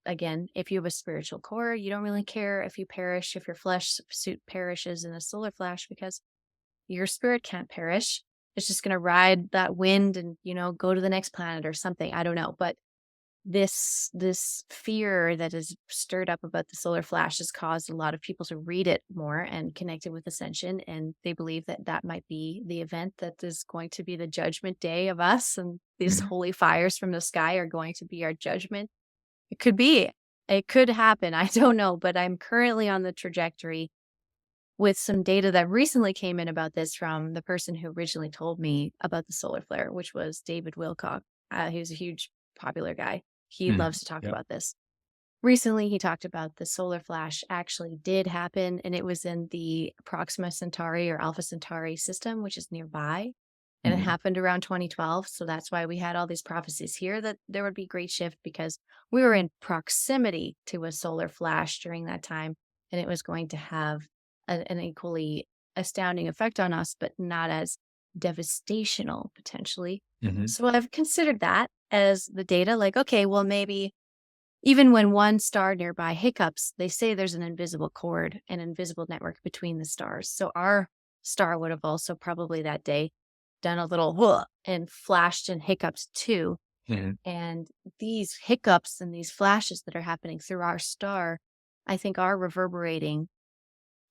again, if you have a spiritual core, you don't really care if you perish, if your flesh suit perishes in a solar flash, because your spirit can't perish. It's just going to ride that wind and, go to the next planet or something. I don't know. But this fear that is stirred up about the solar flash has caused a lot of people to read it more and connect it with Ascension, and they believe that that might be the event that is going to be the judgment day of us, and these holy fires from the sky are going to be our judgment. It could happen. I don't know, but I'm currently on the trajectory with some data that recently came in about this from the person who originally told me about the solar flare, which was David Wilcock. He was a huge popular guy. He loves to talk about this. Recently, he talked about the solar flash actually did happen, and it was in the Proxima Centauri or Alpha Centauri system, which is nearby. And it happened around 2012. So that's why we had all these prophecies here that there would be great shift, because we were in proximity to a solar flash during that time, and it was going to have an equally astounding effect on us, but not as devastational potentially. So I've considered that as the data, like, okay, well, maybe even when one star nearby hiccups, they say there's an invisible cord, an invisible network between the stars. So our star would have also probably that day done a little whoa and flashed and hiccups too. And these hiccups and these flashes that are happening through our star, I think, are reverberating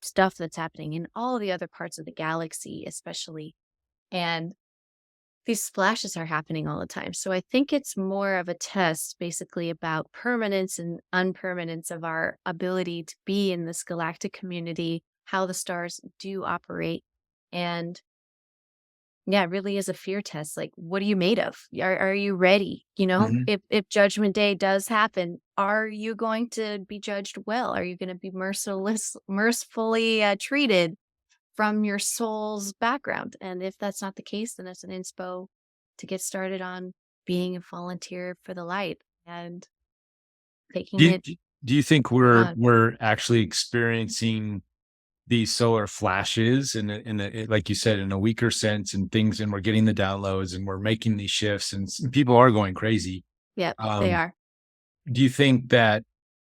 stuff that's happening in all the other parts of the galaxy, especially. And these flashes are happening all the time. So I think it's more of a test basically about permanence and unpermanence of our ability to be in this galactic community, how the stars do operate. And yeah, it really is a fear test. Like, what are you made of? Are you ready? If Judgment Day does happen, are you going to be judged well? Are you going to be mercifully treated from your soul's background? And if that's not the case, then it's an inspo to get started on being a volunteer for the light and taking it. Do you think we're actually experiencing these solar flashes like you said, in a weaker sense and things, and we're getting the downloads and we're making these shifts and people are going crazy? Yep, they are. Do you think that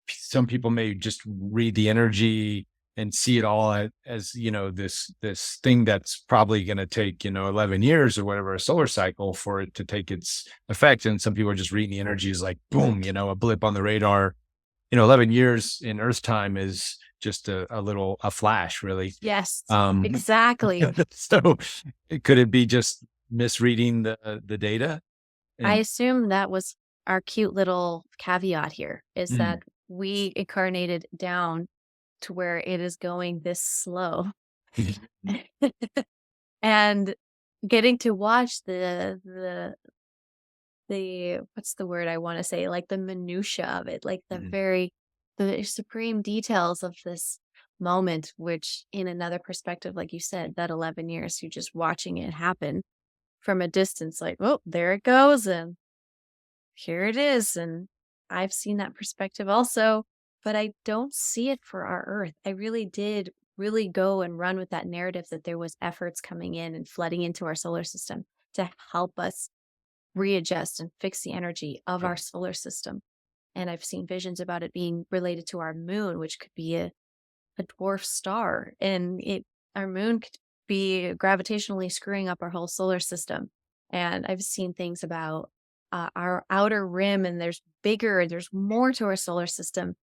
some people may just read the energy and see it all as this thing that's probably going to take 11 years or whatever, a solar cycle, for it to take its effect, and some people are just reading the energy as like boom, a blip on the radar? 11 years in Earth time is just a flash, really. Yes, exactly. So could it be just misreading the data? I assume that was our cute little caveat here, is that we incarnated down to where it is going this slow. And getting to watch the what's the word I want to say, like the minutia of it, like the supreme details of this moment, which in another perspective, like you said, that 11 years, you're just watching it happen. from a distance, like, oh, there it goes. And here it is. And I've seen that perspective also, but I don't see it for our Earth. I really did really go and run with that narrative that there was efforts coming in and flooding into our solar system to help us readjust and fix the energy of our solar system. And I've seen visions about it being related to our moon, which could be a dwarf star. And our moon could be gravitationally screwing up our whole solar system. And I've seen things about our outer rim, and there's more to our solar system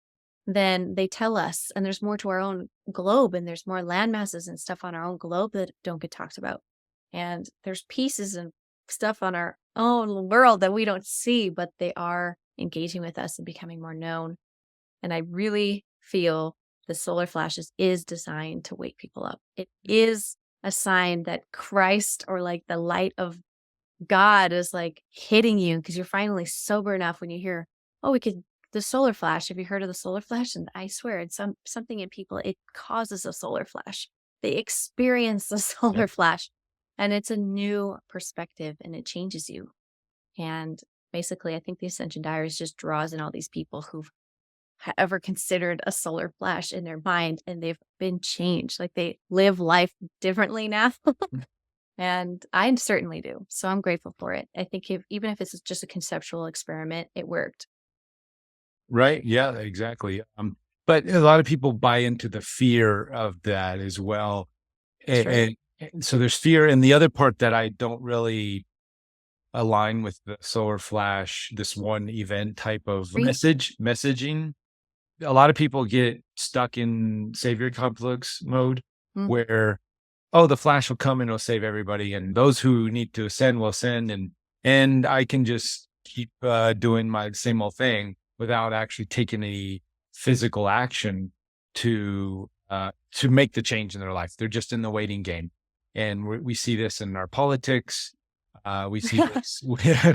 than they tell us. And there's more to our own globe, and there's more land masses and stuff on our own globe that don't get talked about. And there's pieces and stuff on our own world that we don't see, but they are engaging with us and becoming more known. And I really feel the solar flashes is designed to wake people up. It is a sign that Christ, or like the light of God, is like hitting you because you're finally sober enough when you hear, oh, the solar flash. Have you heard of the solar flash? And I swear it's something in people, it causes a solar flash. They experience the solar flash, and it's a new perspective, and it changes you. And basically, I think the Ascension Diaries just draws in all these people who've ever considered a solar flash in their mind, and they've been changed. Like, they live life differently now. And I certainly do. So I'm grateful for it. I think even if it's just a conceptual experiment, it worked. Right. Yeah, exactly. But a lot of people buy into the fear of that as well. Sure. And so there's fear. And the other part that I don't really align with the solar flash, this one event type of messaging. A lot of people get stuck in savior complex mode Mm. where, oh, the flash will come and it'll save everybody. And those who need to ascend will ascend. And I can just keep doing my same old thing without actually taking any physical action to make the change in their life. They're just in the waiting game. And we see this in our politics. We see this.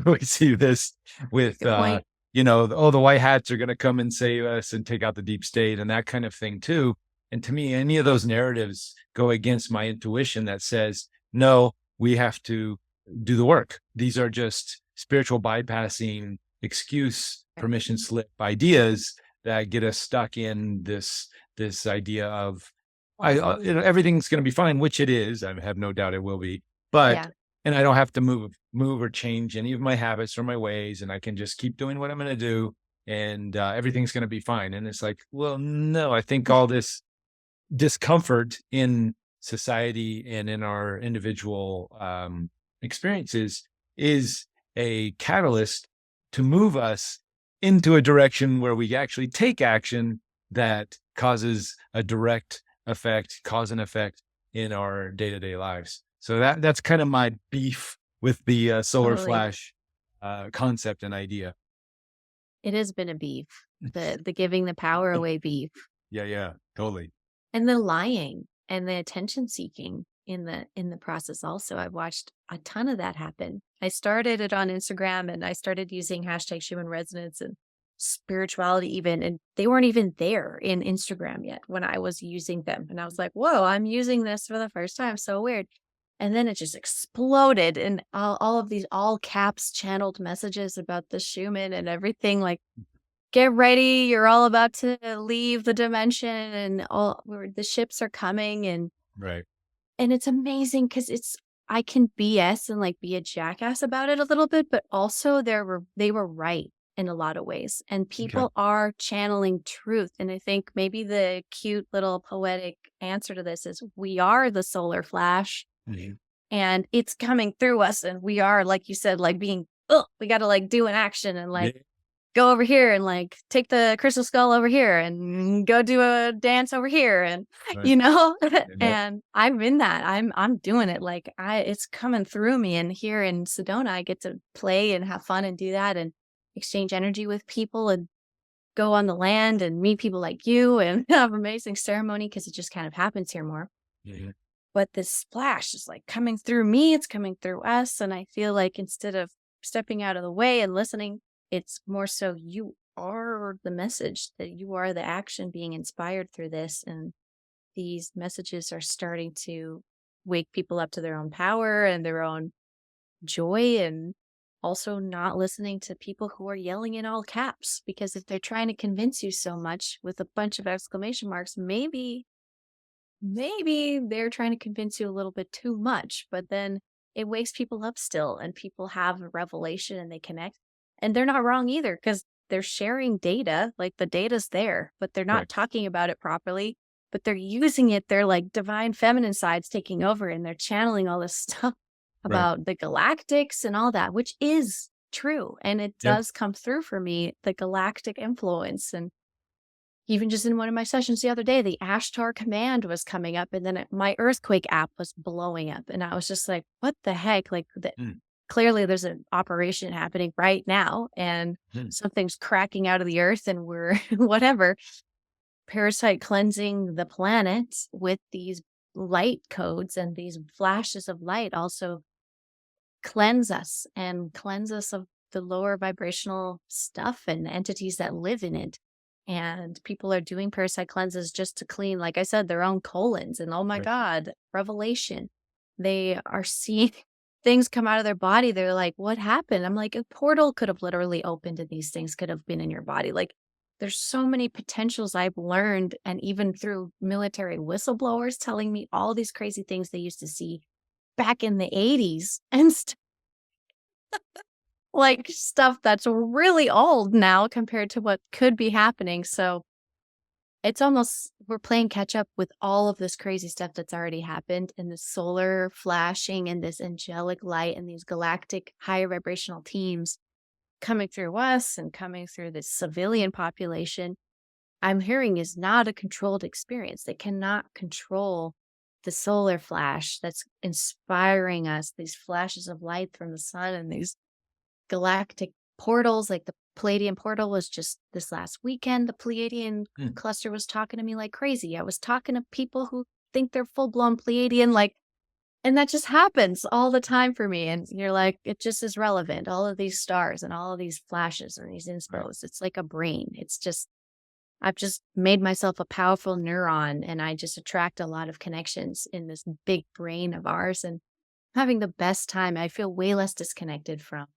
We see this with Good point. the white hats are going to come and save us and take out the deep state and that kind of thing too. And to me, any of those narratives go against my intuition that says, no, we have to do the work. These are just spiritual bypassing excuse, permission slip ideas that get us stuck in this idea of everything's going to be fine, which it is. I have no doubt it will be, but and I don't have to move or change any of my habits or my ways, and I can just keep doing what I'm going to do, and everything's going to be fine. And it's like, well, no, I think all this discomfort in society and in our individual experiences is a catalyst to move us into a direction where we actually take action that causes a direct effect, cause and effect in our day-to-day lives. So that's kind of my beef with the solar flash concept and idea. It has been a beef, the giving the power away beef. Yeah, totally. And the lying and the attention seeking in the process also. I've watched a ton of that happen. I started it on Instagram, and I started using hashtag Schumann Resonance and spirituality even, and they weren't even there in Instagram yet when I was using them. And I was like, whoa, I'm using this for the first time. So weird. And then it just exploded, and all of these all caps channeled messages about the Schumann and everything, like, get ready, you're all about to leave the dimension, and the ships are coming. And right. And it's amazing because I can BS and like be a jackass about it a little bit, but also they were right in a lot of ways, and people are channeling truth. And I think maybe the cute little poetic answer to this is we are the solar flash, and it's coming through us, and we are, like you said, like being, we got to like do an action and like go over here and like take the crystal skull over here and go do a dance over here. And, and I'm in that. I'm doing it. Like it's coming through me. And here in Sedona, I get to play and have fun and do that and exchange energy with people and go on the land and meet people like you and have amazing ceremony because it just kind of happens here more. But this splash is like coming through me. It's coming through us. And I feel like instead of stepping out of the way and listening, it's more so you are the message, that you are the action being inspired through this. And these messages are starting to wake people up to their own power and their own joy and also not listening to people who are yelling in all caps. Because if they're trying to convince you so much with a bunch of exclamation marks, maybe they're trying to convince you a little bit too much, but then it wakes people up still and people have a revelation and they connect. And they're not wrong either because they're sharing data, like the data's there, but they're not Right. talking about it properly, but they're using it. They're like divine feminine sides taking over and they're channeling all this stuff Right. about the galactics and all that, which is true. And it Yep. does come through for me, the galactic influence. And even just in one of my sessions the other day, the Ashtar command was coming up, and then my earthquake app was blowing up. And I was just like, what the heck? Like, Mm. clearly there's an operation happening right now, and Mm. something's cracking out of the earth, and we're whatever, parasite cleansing the planet with these light codes and these flashes of light also cleanse us of the lower vibrational stuff and entities that live in it. And people are doing parasite cleanses just to clean, like I said, their own colons. And oh my Right. God, revelation. They are seeing things come out of their body. They're like, what happened? I'm like, a portal could have literally opened and these things could have been in your body. Like, there's so many potentials I've learned. And even through military whistleblowers telling me all these crazy things they used to see back in the 80s and like stuff that's really old now compared to what could be happening. So it's almost we're playing catch up with all of this crazy stuff that's already happened and the solar flashing and this angelic light and these galactic higher vibrational teams coming through us and coming through the civilian population. I'm hearing is not a controlled experience. They cannot control the solar flash that's inspiring us, these flashes of light from the sun and these galactic portals, like the Palladian portal was just this last weekend. The Pleiadian Mm. cluster was talking to me like crazy. I was talking to people who think they're full blown Pleiadian, like, and that just happens all the time for me. And you're like, it just is relevant. All of these stars and all of these flashes and these Right. inspos. It's like a brain. It's just, I've just made myself a powerful neuron and I just attract a lot of connections in this big brain of ours. And having the best time. I feel way less disconnected from.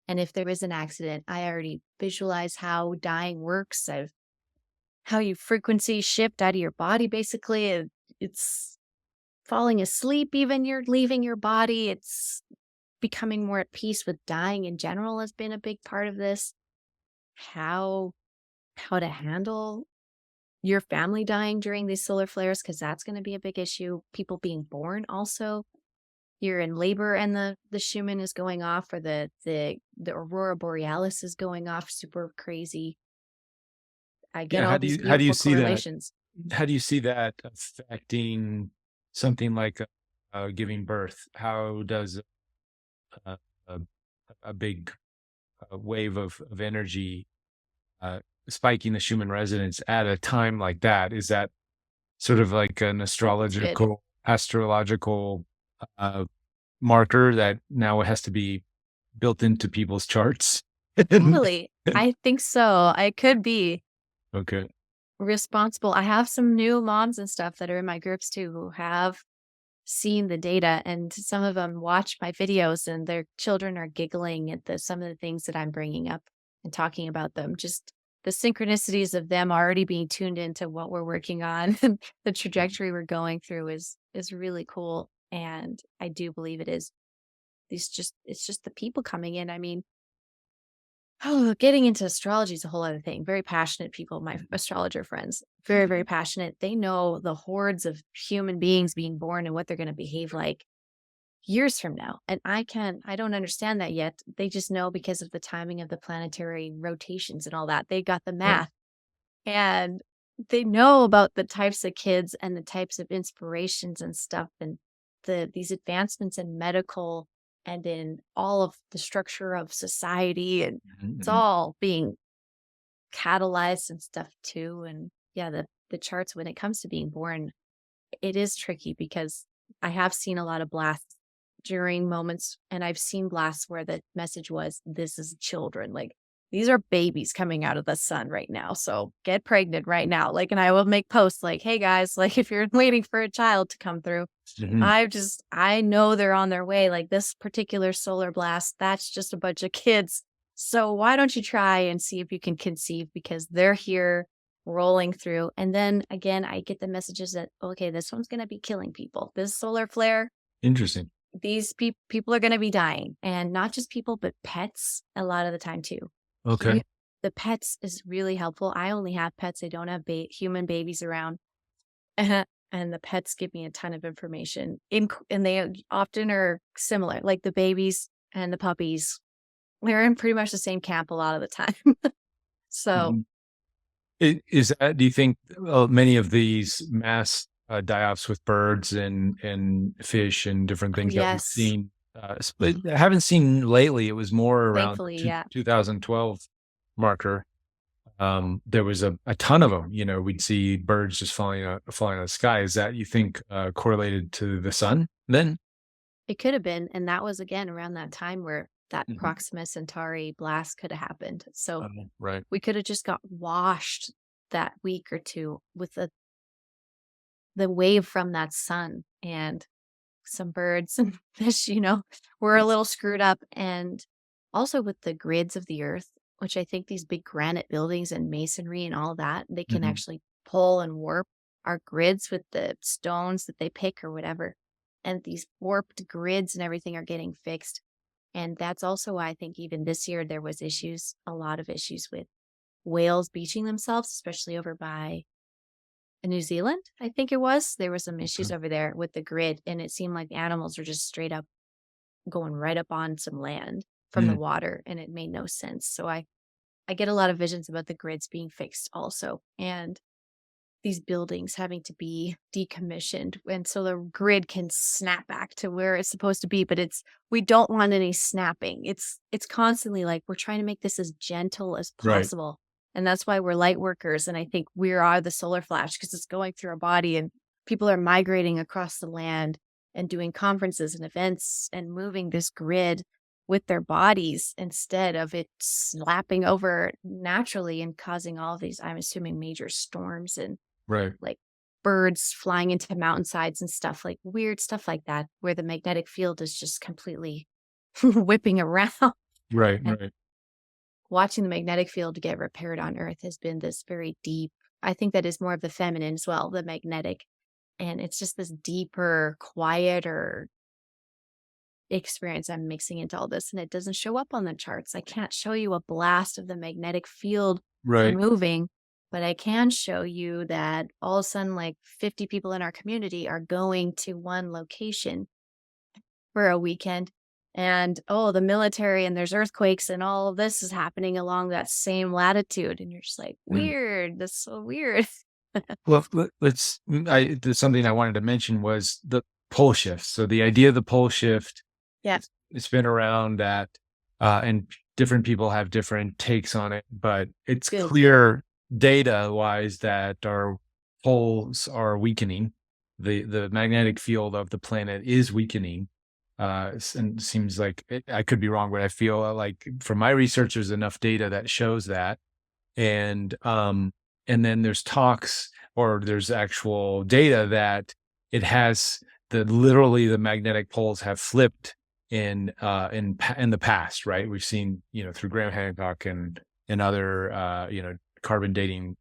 And if there is an accident, I already visualize how dying works. How you frequency shift out of your body, basically. It's falling asleep, even you're leaving your body. It's becoming more at peace with dying in general has been a big part of this. How how to handle your family dying during these solar flares, because that's going to be a big issue. People being born also you're in labor and the Schumann is going off or the aurora borealis is going off super crazy. I get Yeah. all these How do you beautiful see that? correlations. How do you see that affecting something like giving birth? How does a, a, a big wave of energy uh, spiking the Schumann resonance at a time like that? Is that sort of like an Good. astrological uh, marker that now it has to be built into people's charts? Totally. I think so. I could be Okay. responsible. I have some new moms and stuff that are in my groups too who have seen the data and some of them watch my videos and their children are giggling at some of the things that I'm bringing up and talking about them. Just the synchronicities of them already being tuned into what we're working on and the trajectory we're going through is really cool. And I do believe it is it's just the people coming in. I mean, oh, getting into astrology is a whole other thing. Very passionate people, my astrologer friends, very, very passionate. They know the hordes of human beings being born and what they're going to behave like years from now. And I don't understand that yet. They just know because of the timing of the planetary rotations and all that. They got the Right. math and they know about the types of kids and the types of inspirations and stuff and these advancements in medical and in all of the structure of society and it's Mhm. all being catalyzed and stuff too. And yeah, the charts when it comes to being born, it is tricky because I have seen a lot of blasts during moments and I've seen blasts where the message was, this is children. Like these are babies coming out of the sun right now. So get pregnant right now. Like, and I will make posts like, hey guys, like if you're waiting for a child to come through, Mhm. I know they're on their way. Like this particular solar blast, that's just a bunch of kids. So why don't you try and see if you can conceive, because they're here rolling through. And then again, I get the messages that, okay, this one's going to be killing people. This solar flare, Interesting. these people are going to be dying, and not just people, but pets a lot of the time too. Okay. The pets is really helpful. I only have pets. I don't have human babies around. And the pets give me a ton of information. And they often are similar, like the babies and the puppies. They're in pretty much the same camp a lot of the time. So, Mhm. Is that, do you think many of these mass die-offs with birds and fish and different oh, things that we've yes, seen, I haven't seen lately, it was more around thankfully, yeah. 2012 marker. There was a ton of them. We'd see birds just falling out of the sky. Is that, you think, correlated to the sun then? It could have been. And that was again around that time where that Mhm. Proxima Centauri blast could have happened. So Right. we could have just got washed that week or two with the wave from that sun, and some birds and fish, were a little screwed up. And also with the grids of the earth, which I think these big granite buildings and masonry and all that, they can Mhm. actually pull and warp our grids with the stones that they pick or whatever. And these warped grids and everything are getting fixed. And that's also why I think even this year there was a lot of issues with whales beaching themselves, especially over by New Zealand, I think it was. There were some issues Okay. over there with the grid, and it seemed like the animals were just straight up going right up on some land from the Mm. water, and it made no sense. So I get a lot of visions about the grids being fixed also, and these buildings having to be decommissioned, and so the grid can snap back to where it's supposed to be. But we don't want any snapping. It's constantly like we're trying to make this as gentle as Right. possible, and that's why we're light workers. And I think we are the solar flash, because it's going through our body, and people are migrating across the land and doing conferences and events and moving this grid with their bodies instead of it slapping over naturally and causing all of these, I'm assuming, major storms and Right. like birds flying into mountainsides and stuff, like weird stuff like that, where the magnetic field is just completely whipping around. Right. And Right. watching the magnetic field get repaired on Earth has been this very deep, I think that is more of the feminine as well, the magnetic. And it's just this deeper, quieter experience I'm mixing into all this. And it doesn't show up on the charts. I can't show you a blast of the magnetic field Right. moving, but I can show you that all of a sudden, like 50 people in our community are going to one location for a weekend. And oh, the military, and there's earthquakes, and all of this is happening along that same latitude. And you're just like, Mm. weird. That's so weird. Well, there's something I wanted to mention was the pole shift. So the idea of the pole shift, Yeah. it's been around that, and different people have different takes on it, but it's Good. clear data wise that our poles are weakening. The magnetic field of the planet is weakening. And it seems like I could be wrong, but I feel like from my research, there's enough data that shows that. And and then there's talks, or there's actual data that it has, literally the magnetic poles have flipped in the past, right? We've seen, through Graham Hancock and other carbon dating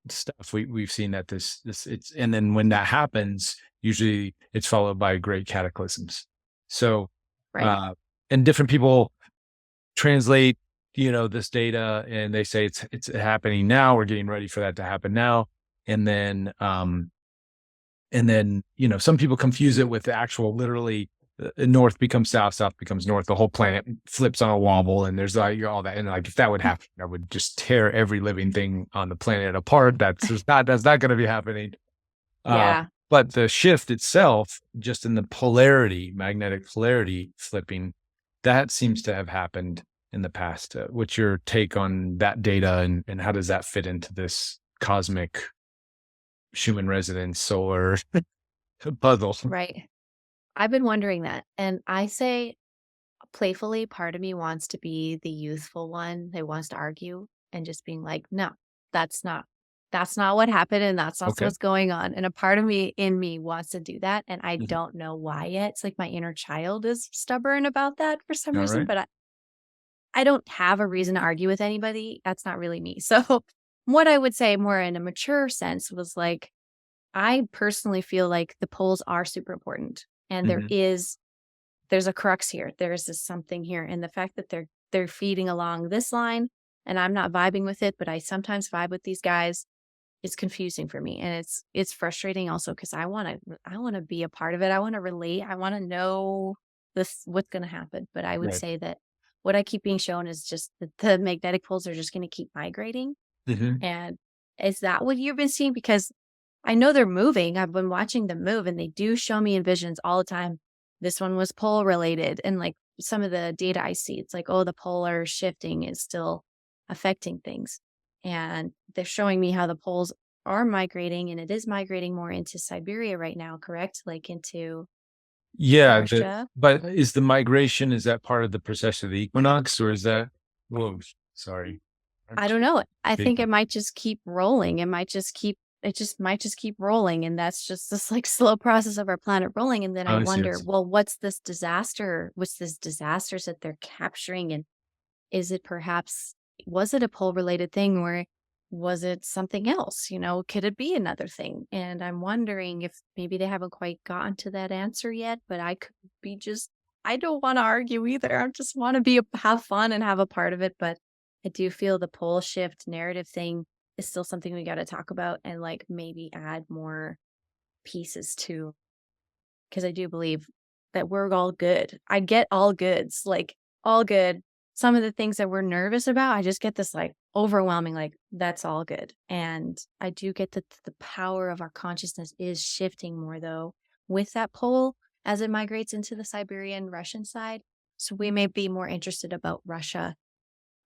stuff. We've seen that this it's, and then when that happens, usually it's followed by great cataclysms. So Right. uh and different people translate, this data, and they say it's happening now. We're getting ready for that to happen now. And then some people confuse it with the actual, literally, north becomes south, south becomes north. The whole planet flips on a wobble, and there's like all that. And like, if that would happen, that would just tear every living thing on the planet apart. That's not going to be happening. Uh, Yeah. but the shift itself, just in the polarity, magnetic polarity flipping, that seems to have happened in the past. What's your take on that data, and how does that fit into this cosmic Schumann resonance solar puzzle? Right. I've been wondering that. And I say playfully, part of me wants to be the youthful one that wants to argue and just being like, no, that's not that's not what happened and that's not Okay. what's going on. And a part of me in me wants to do that. And I Mhm. don't know why yet. It's like my inner child is stubborn about that for some All reason, right. but I don't have a reason to argue with anybody. That's not really me. So what I would say more in a mature sense was like, I personally feel like the polls are super important. And Mhm. there's a crux here. There's this something here. And the fact that they're feeding along this line and I'm not vibing with it, but I sometimes vibe with these guys, it's confusing for me. And it's frustrating also because I wanna be a part of it. I wanna relate. I wanna know this what's gonna happen. But I would Right. say that what I keep being shown is just that the magnetic poles are just gonna keep migrating. Mhm. And is that what you've been seeing? Because I know they're moving. I've been watching them move and they do show me in visions all the time. This one was pole related. And like some of the data I see, it's like, oh, the polar shifting is still affecting things. And they're showing me how the poles are migrating and it is migrating more into Siberia right now, correct? Like into Yeah, Russia. but is the migration, is that part of the process of the equinox, or is that whoa, sorry. I'm I don't know. I think it speaking. might just keep rolling. It just might just keep rolling. And that's just this like slow process of our planet rolling. And then I Oh, I see, I wonder, see. well, what's this disaster? What's this disasters that they're capturing? And is it perhaps, was it a pole related thing or was it something else? Could it be another thing? And I'm wondering if maybe they haven't quite gotten to that answer yet, but I could be just, I don't want to argue either. I just want to have fun and have a part of it. But I do feel the pole shift narrative thing is still something we got to talk about and like maybe add more pieces to, because I do believe that we're all good. I get all goods, like all good. Some of the things that we're nervous about, I just get this like overwhelming, like that's all good. And I do get that the power of our consciousness is shifting more though with that pole as it migrates into the Siberian Russian side. So we may be more interested about Russia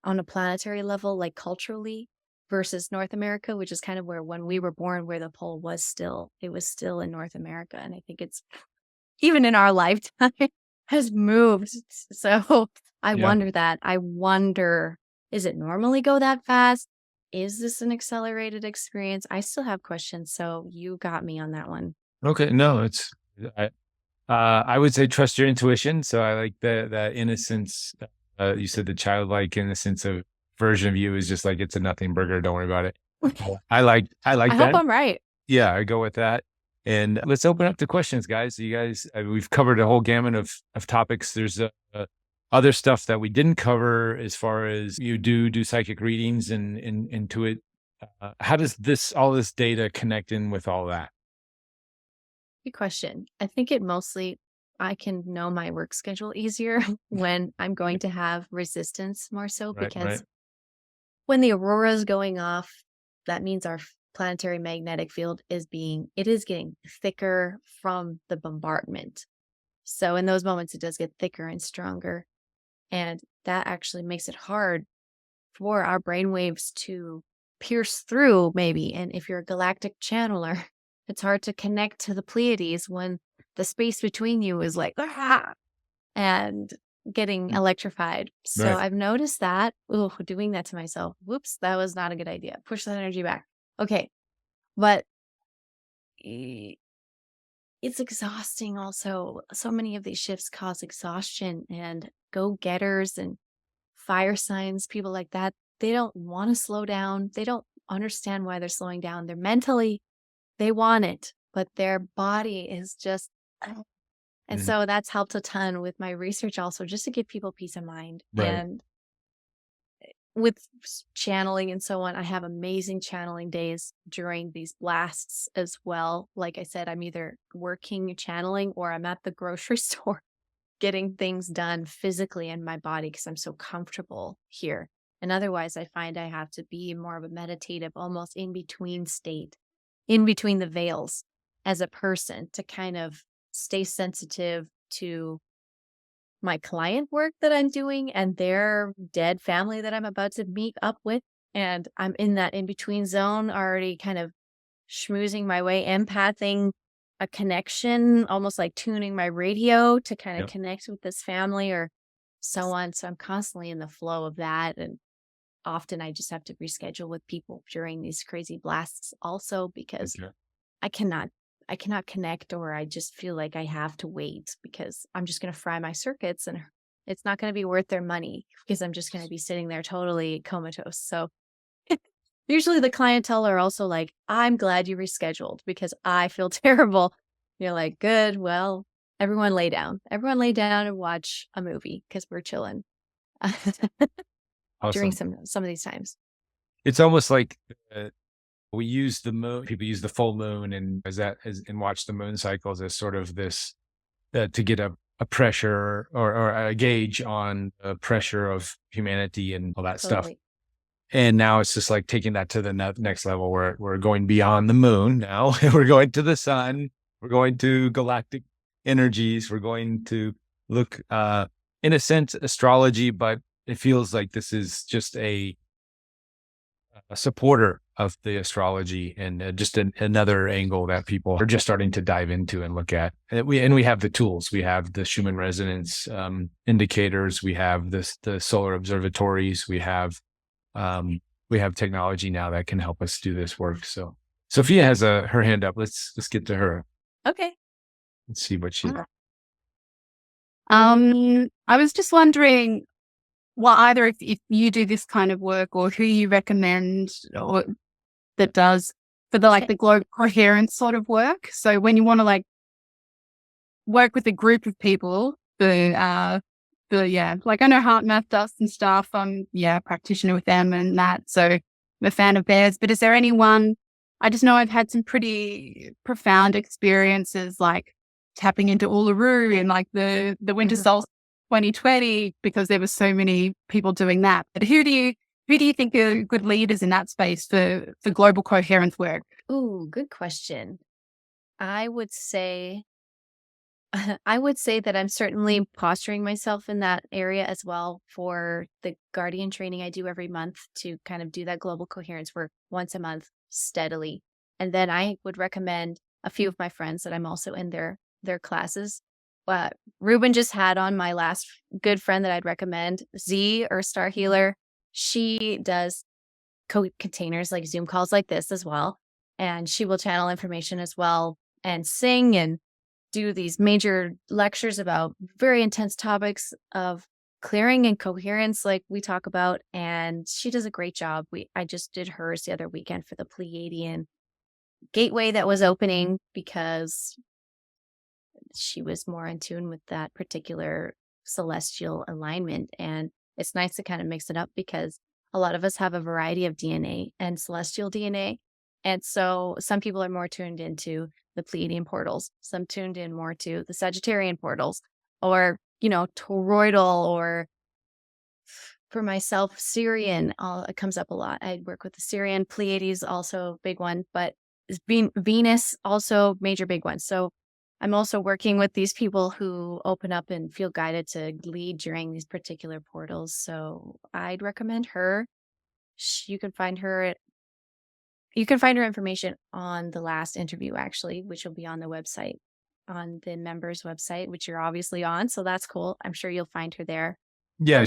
on a planetary level, like culturally, versus North America, which is kind of where when we were born, where the pole was still, it was still in North America. And I think it's even in our lifetime has moved. So I Yeah. wonder that. I wonder, is it normally go that fast? Is this an accelerated experience? I still have questions. So you got me on that one. Okay, no, it's I would say trust your intuition, so I like that innocence, you said the childlike innocence of version of you is just like, "It's a nothing burger, don't worry about it." I I like hope that. I'm right. Yeah, I go with that. And let's open up to questions, guys. You guys, we've covered a whole gamut of topics. There's other stuff that we didn't cover as far as you do psychic readings and into it. How does all this data connect in with all that? Good question. I think I can know my work schedule easier when I'm going to have resistance more so Right, right. because when the aurora is going off, that means our planetary magnetic field it is getting thicker from the bombardment. So in those moments, it does get thicker and stronger. And that actually makes it hard for our brain waves to pierce through, maybe. And if you're a galactic channeler, it's hard to connect to the Pleiades when the space between you is like, "Ah," and getting Mm, electrified. So right. I've noticed that. Ooh, doing that to myself. Whoops, that was not a good idea. Push that energy back. Okay. But eh, it's exhausting also. So many of these shifts cause exhaustion and go-getters and fire signs, people like that. They don't want to slow down. They don't understand why they're slowing down. They're mentally, they want it, but their body is just "Ugh." And Mhm. so that's helped a ton with my research also, just to give people peace of mind. Right. And with channeling and so on, I have amazing channeling days during these blasts as well. Like I said, I'm either working channeling or I'm at the grocery store getting things done physically in my body because I'm so comfortable here. And otherwise, I find I have to be more of a meditative, almost in between state, in between the veils as a person to kind of stay sensitive to my client work that I'm doing and their dead family that I'm about to meet up with. And I'm in that in between zone, already kind of schmoozing my way, empathing a connection, almost like tuning my radio to kind of Yep. connect with this family or so on. So I'm constantly in the flow of that. And often I just have to reschedule with people during these crazy blasts also because Okay. I cannot I cannot connect, or I just feel like I have to wait because I'm just going to fry my circuits and it's not going to be worth their money because I'm just going to be sitting there totally comatose. So usually the clientele are also like, I'm glad you rescheduled because I feel terrible. You're like, good. Well, everyone lay down. Everyone lay down and watch a movie because we're chilling during Awesome. some of these times. It's almost like we use the moon. People use the full moon and and watch the moon cycles as sort of this to get a pressure or a gauge on the pressure of humanity and all that stuff. Totally. And now it's just like taking that to the next level where we're going beyond the moon now. We're going to the sun. We're going to galactic energies. We're going to look, in a sense, astrology, but it feels like this is just a supporter of the astrology and just another angle that people are just starting to dive into and look at. And we have the tools. We have the Schumann Resonance indicators. We have the solar observatories. We have technology now that can help us do this work. So Sophia has her hand up. Let's get to her. Okay. Let's see what she. I was just wondering, well, either if you do this kind of work or who you recommend or that does for the global coherence sort of work. So when you want to work with a group of people, I know Heart Math does some stuff. I'm practitioner with them and that. So I'm a fan of theirs. But is there anyone? I just know I've had some pretty profound experiences like tapping into Uluru and the winter solstice 2020 because there were so many people doing that. But who do you think are good leaders in that space for global coherence work? Ooh, good question. I would say that I'm certainly posturing myself in that area as well for the Guardian training I do every month to kind of do that global coherence work once a month steadily. And then I would recommend a few of my friends that I'm also in their classes. Reuben just had on my last good friend that I'd recommend, Z or Star Healer. She does containers like Zoom calls like this as well. And she will channel information as well and sing and do these major lectures about very intense topics of clearing and coherence like we talk about. And she does a great job. I just did hers the other weekend for the Pleiadian gateway that was opening because she was more in tune with that particular celestial alignment. And it's nice to kind of mix it up because a lot of us have a variety of DNA and celestial DNA. And so some people are more tuned into the Pleiadian portals, some tuned in more to the Sagittarian portals, or, toroidal, or for myself, Syrian. It comes up a lot. I work with the Syrian. Pleiades, also a big one, but Venus, also major big one. So I'm also working with these people who open up and feel guided to lead during these particular portals. So I'd recommend her. You can find her information on the last interview, actually, which will be on the website, on the members website, which you're obviously on. So that's cool. I'm sure you'll find her there. Yeah,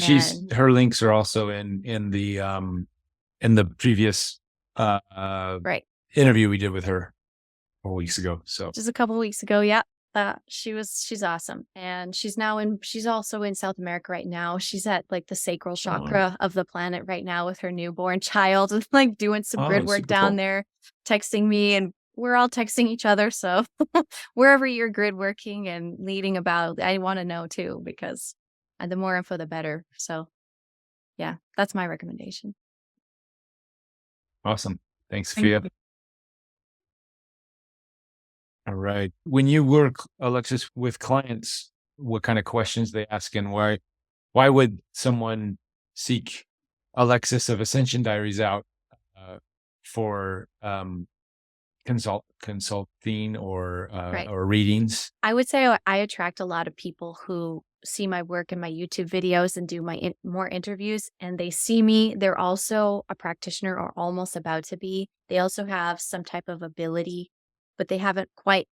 her links are also in the previous right interview we did with her 4 weeks ago. So just a couple of weeks ago. Yeah. She's awesome. And she's also in South America right now. She's at the sacral chakra of the planet right now with her newborn child and doing some grid work down there, texting me, and we're all texting each other. So wherever you're grid working and leading about, I want to know too, because the more info, the better. So yeah, that's my recommendation. Awesome. Thanks, Sophia. All right. When you work, Alexis, with clients, what kind of questions they ask, and why would someone seek Alexis of Ascension Diaries out for consulting or readings? I would say I attract a lot of people who see my work in my YouTube videos and do my more interviews, and they see me. They're also a practitioner or almost about to be. They also have some type of ability, but they haven't quite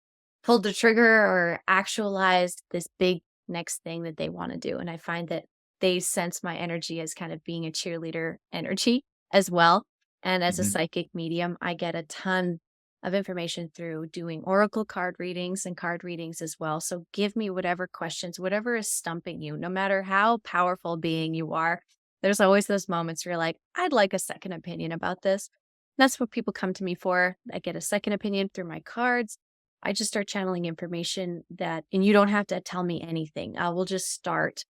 pulled the trigger or actualized this big next thing that they want to do. And I find that they sense my energy as kind of being a cheerleader energy as well. And as a Mhm. psychic medium, I get a ton of information through doing oracle card readings and card readings as well. So give me whatever questions, whatever is stumping you, no matter how powerful being you are. There's always those moments where you're like, I'd like a second opinion about this. That's what people come to me for. I get a second opinion through my cards. I just start channeling information and you don't have to tell me anything. I will just start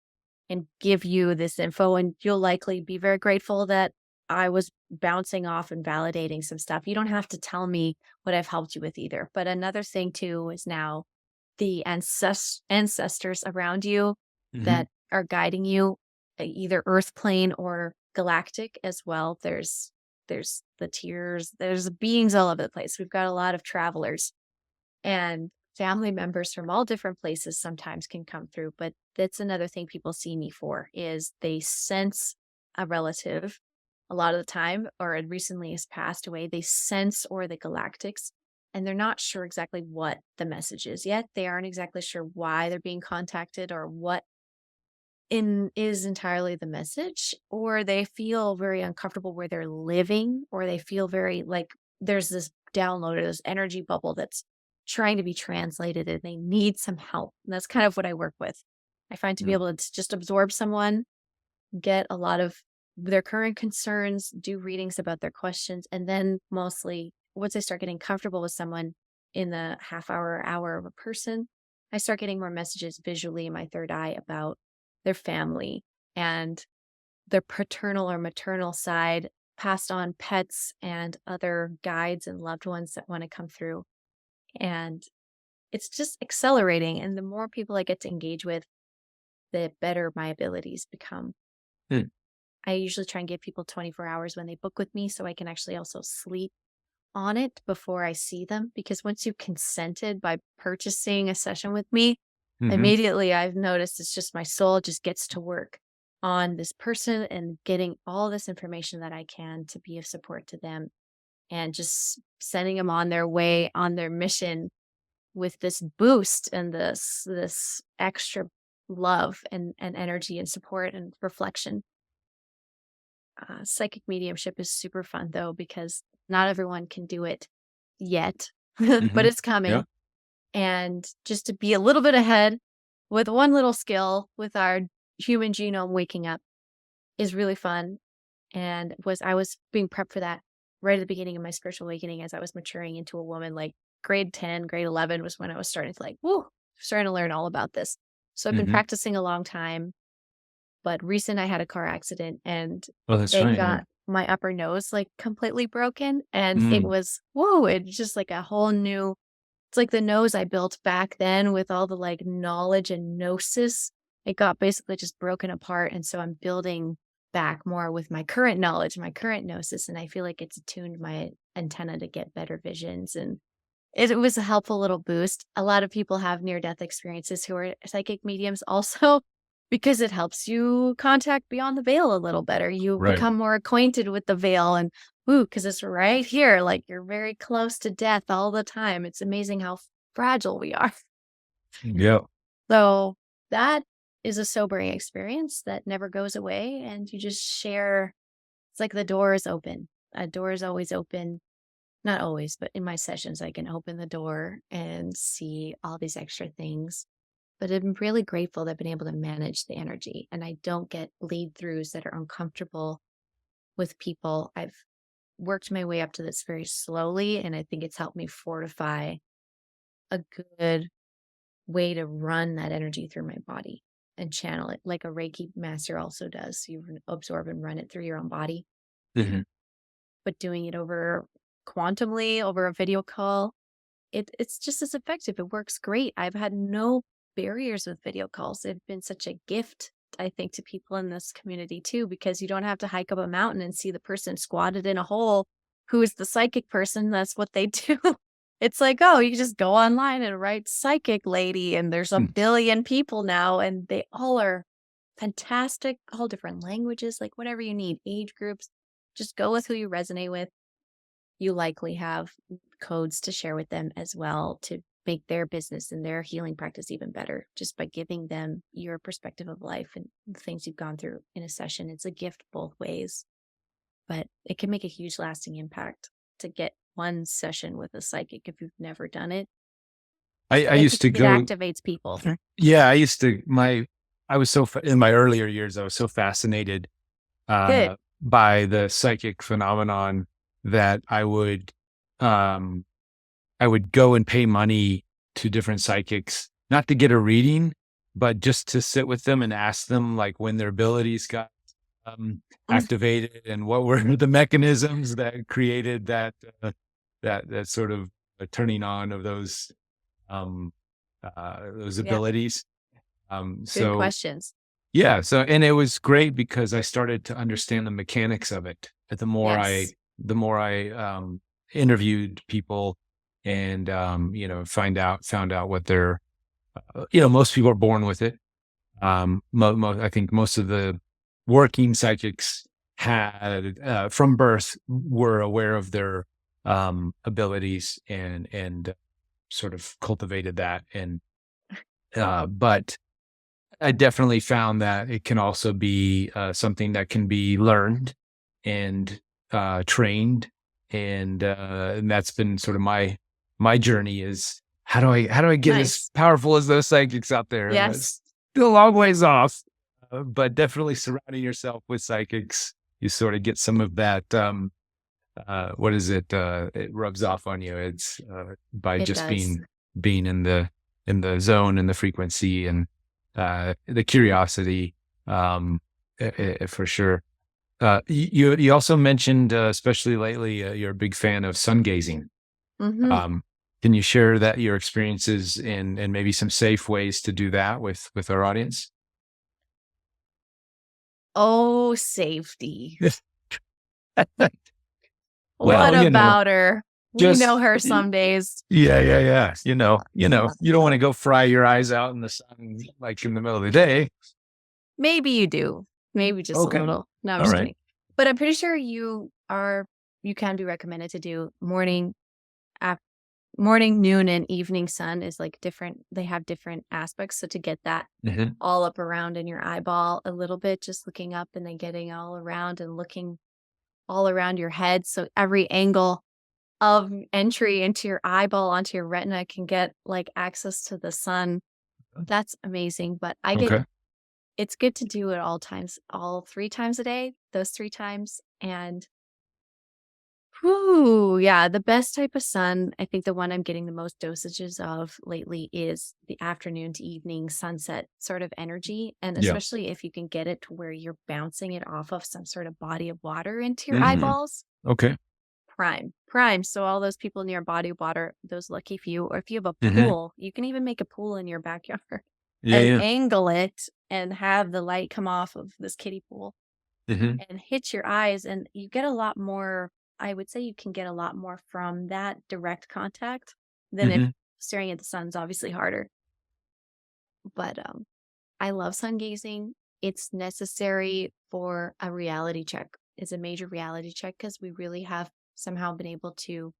and give you this info, and you'll likely be very grateful that I was bouncing off and validating some stuff. You don't have to tell me what I've helped you with either. But another thing too is now the ancestors around you Mhm. that are guiding you, either earth plane or galactic as well. There's the tiers, there's beings all over the place. We've got a lot of travelers, and family members from all different places sometimes can come through. But that's another thing people see me for, is they sense a relative a lot of the time, or recently has passed away. They sense or the galactics, and they're not sure exactly what the message is yet. They aren't exactly sure why they're being contacted or what is entirely the message, or they feel very uncomfortable where they're living, or they feel very like there's this download or this energy bubble that's trying to be translated and they need some help. And that's kind of what I work with. I find to be Mm. able to just absorb someone, get a lot of their current concerns, do readings about their questions, and then mostly once I start getting comfortable with someone in the half hour of a person, I start getting more messages visually in my third eye about their family and their paternal or maternal side, passed on pets and other guides and loved ones that want to come through. And it's just accelerating. And the more people I get to engage with, the better my abilities become. Mm. I usually try and give people 24 hours when they book with me so I can actually also sleep on it before I see them. Because once you've consented by purchasing a session with me, Mhm. immediately I've noticed it's just my soul just gets to work on this person and getting all this information that I can to be of support to them, and just sending them on their way, on their mission, with this boost and this extra love and energy and support and reflection. Psychic mediumship is super fun though, because not everyone can do it yet, but Mhm. it's coming. Yeah. And just to be a little bit ahead with one little skill with our human genome waking up is really fun. And I was being prepped for that right at the beginning of my spiritual awakening as I was maturing into a woman. Like grade 10, grade 11 was when I was starting to starting to learn all about this. So I've been Mhm. practicing a long time, but recent I had a car accident and Oh, that's it right. Yeah. got my upper nose like completely broken. And it Mm. was, whoa, it's just like a whole new, it's like the nose I built back then with all the like knowledge and gnosis. It got basically just broken apart. And so I'm building back more with my current knowledge, my current gnosis. And I feel like it's attuned my antenna to get better visions. And it was a helpful little boost. A lot of people have near death experiences who are psychic mediums also, because it helps you contact beyond the veil a little better. You Right. become more acquainted with the veil, and ooh, because it's right here. Like you're very close to death all the time. It's amazing how fragile we are. Yeah. So that is a sobering experience that never goes away. And you just share. It's like the door is open. A door is always open. Not always, but in my sessions, I can open the door and see all these extra things. But I'm really grateful that I've been able to manage the energy and I don't get bleed throughs that are uncomfortable with people. I've worked my way up to this very slowly, and I think it's helped me fortify a good way to run that energy through my body and channel it like a Reiki master also does. You absorb and run it through your own body, Mhm. but doing it over quantumly over a video call, it's just as effective. It works great. I've had no barriers with video calls. They've been such a gift, I think, to people in this community too, because you don't have to hike up a mountain and see the person squatted in a hole who is the psychic person. That's what they do. It's like, oh, you just go online and write psychic lady, and there's a Mm. billion people now, and they all are fantastic, all different languages, like whatever you need, age groups. Just go with who you resonate with. You likely have codes to share with them as well to make their business and their healing practice even better just by giving them your perspective of life and the things you've gone through in a session. It's a gift both ways, but it can make a huge lasting impact to get one session with a psychic if you've never done it. I used to It go. activates people. Yeah, I was in my earlier years, I was so fascinated Good. by the psychic phenomenon that I would go and pay money to different psychics, not to get a reading, but just to sit with them and ask them like when their abilities got activated and what were the mechanisms that created that sort of turning on of those Yeah. abilities. Good So questions. yeah, and it was great because I started to understand the mechanics of it. The more Yes. I interviewed people and found out what their most people are born with it. I think most of the working psychics had from birth were aware of their abilities and sort of cultivated that. And but I definitely found that it can also be something that can be learned and trained, and that's been sort of my journey is how do I get as Nice. powerful as those psychics out there? And Yes. that's still a long ways off, but definitely surrounding yourself with psychics, you sort of get some of that. What is it? It rubs off on you. It's by It just does. being in the zone and the frequency and the curiosity, for sure. You also mentioned, especially lately, you're a big fan of sun gazing. Hmm. Can you share that your experiences and maybe some safe ways to do that with our audience? Oh, safety. Well, What about her? We just know her some days. yeah. You don't want to go fry your eyes out in the sun like in the middle of the day. Maybe you do. Maybe just a Okay, little. No, I'm all just right. kidding. But I'm pretty sure you can be recommended to do morning, morning, noon, and evening sun is like different. They have different aspects. So to get that Mhm. all up around in your eyeball a little bit, just looking up and then getting all around and looking all around your head. So every angle of entry into your eyeball, onto your retina can get like access to the sun. That's amazing. But Okay. it's good to do it all times, all 3 times a day, those 3 times. And whew, yeah, the best type of sun, I think the one I'm getting the most dosages of lately is the afternoon to evening sunset sort of energy. And Yeah. especially if you can get it to where you're bouncing it off of some sort of body of water into your Mhm. eyeballs. Okay. Prime. So all those people near body of water, those lucky few, or if you have a Mhm. pool, you can even make a pool in your backyard Yeah, and yeah. angle it and have the light come off of this kiddie pool Mhm. and hit your eyes. And you get a lot more, I would say you can get a lot more from that direct contact than if Mhm. staring at the sun's obviously harder. But I love sun gazing. It's necessary for a reality check. It's a major reality check because we really have somehow been able to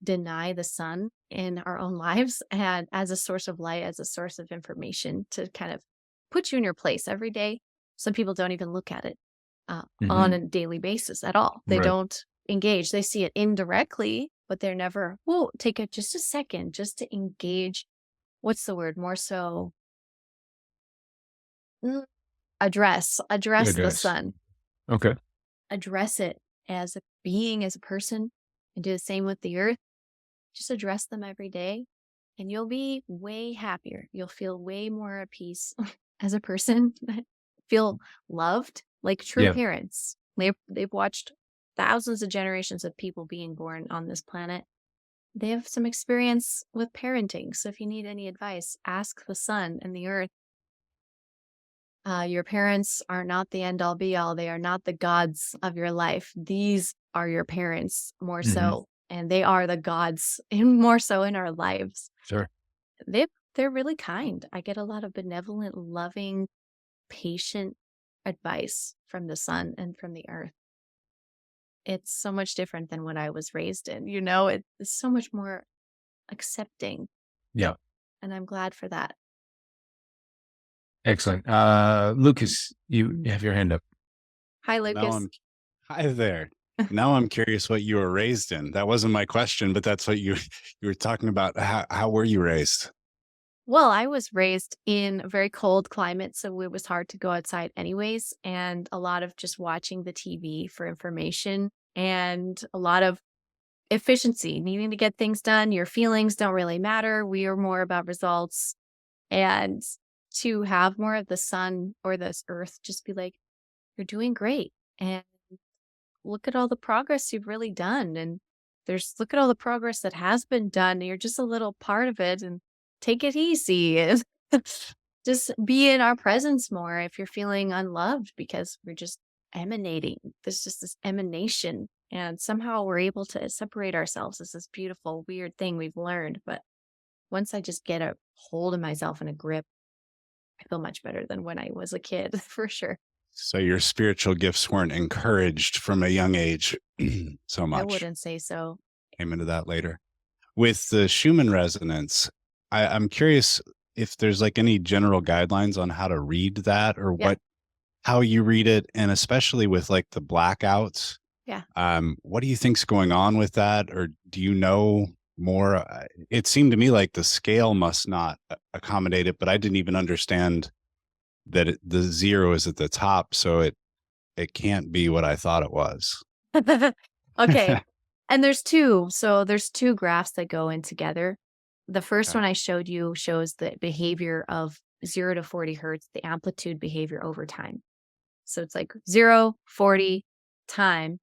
deny the sun in our own lives and as a source of light, as a source of information to kind of put you in your place every day. Some people don't even look at it on Mhm. a daily basis at all. They Right. don't engage. They see it indirectly, but they're never, whoa, take it just a second just to engage. What's the word? More so, mm, address It the is. sun, Okay. address it as a being, as a person, and do the same with the earth. Just address them every day and you'll be way happier. You'll feel way more at peace as a person, feel loved like true Yeah. parents. They've watched thousands of generations of people being born on this planet. They have some experience with parenting. So if you need any advice, ask the sun and the earth. Your parents are not the end all be all. They are not the gods of your life. These are your parents more Mhm. so, and they are the gods and more so in our lives. Sure. They're really kind. I get a lot of benevolent, loving, patient advice from the sun and from the earth. It's so much different than what I was raised in. It's so much more accepting. Yeah. And I'm glad for that. Excellent. Lucas, you have your hand up. Hi, Now Lucas. hi there. Now I'm curious what you were raised in. That wasn't my question, but that's what you were talking about. How were you raised? Well, I was raised in a very cold climate, so it was hard to go outside anyways, and a lot of just watching the TV for information and a lot of efficiency, needing to get things done. Your feelings don't really matter. We are more about results. And to have more of the sun or this earth just be like, you're doing great. And look at all the progress you've really done. And look at all the progress that has been done. You're just a little part of it, and take it easy. And just be in our presence more if you're feeling unloved, because we're just emanating. There's just this emanation. And somehow we're able to separate ourselves as this beautiful, weird thing we've learned. But once I just get a hold of myself and a grip, I feel much better than when I was a kid, for sure. So your spiritual gifts weren't encouraged from a young age so I much. wouldn't say so. Came into that later. With the Schumann resonance, I'm curious if there's like any general guidelines on how to read that, or Yeah. how you read it, and especially with like the blackouts. Yeah. What do you think's going on with that? Or do you know more? It seemed to me like the scale must not accommodate it, but I didn't even understand that the zero is at the top. So it can't be what I thought it was. Okay. And there's two. So there's two graphs that go in together. The first Okay. one I showed you shows the behavior of 0 to 40 hertz, the amplitude behavior over time. So it's like 0, 40, time.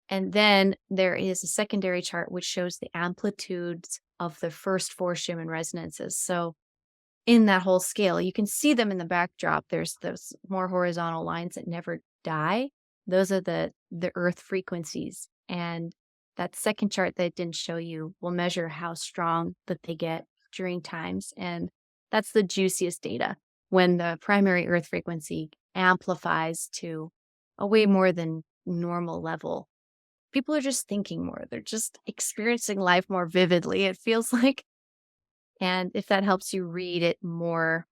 And then there is a secondary chart which shows the amplitudes of the first 4 Schumann resonances. So in that whole scale, you can see them in the backdrop. There's those more horizontal lines that never die. Those are the earth frequencies. And that second chart that I didn't show you will measure how strong that they get during times. And that's the juiciest data, when the primary earth frequency amplifies to a way more than normal level. People are just thinking more. They're just experiencing life more vividly, it feels like. And if that helps you read it more.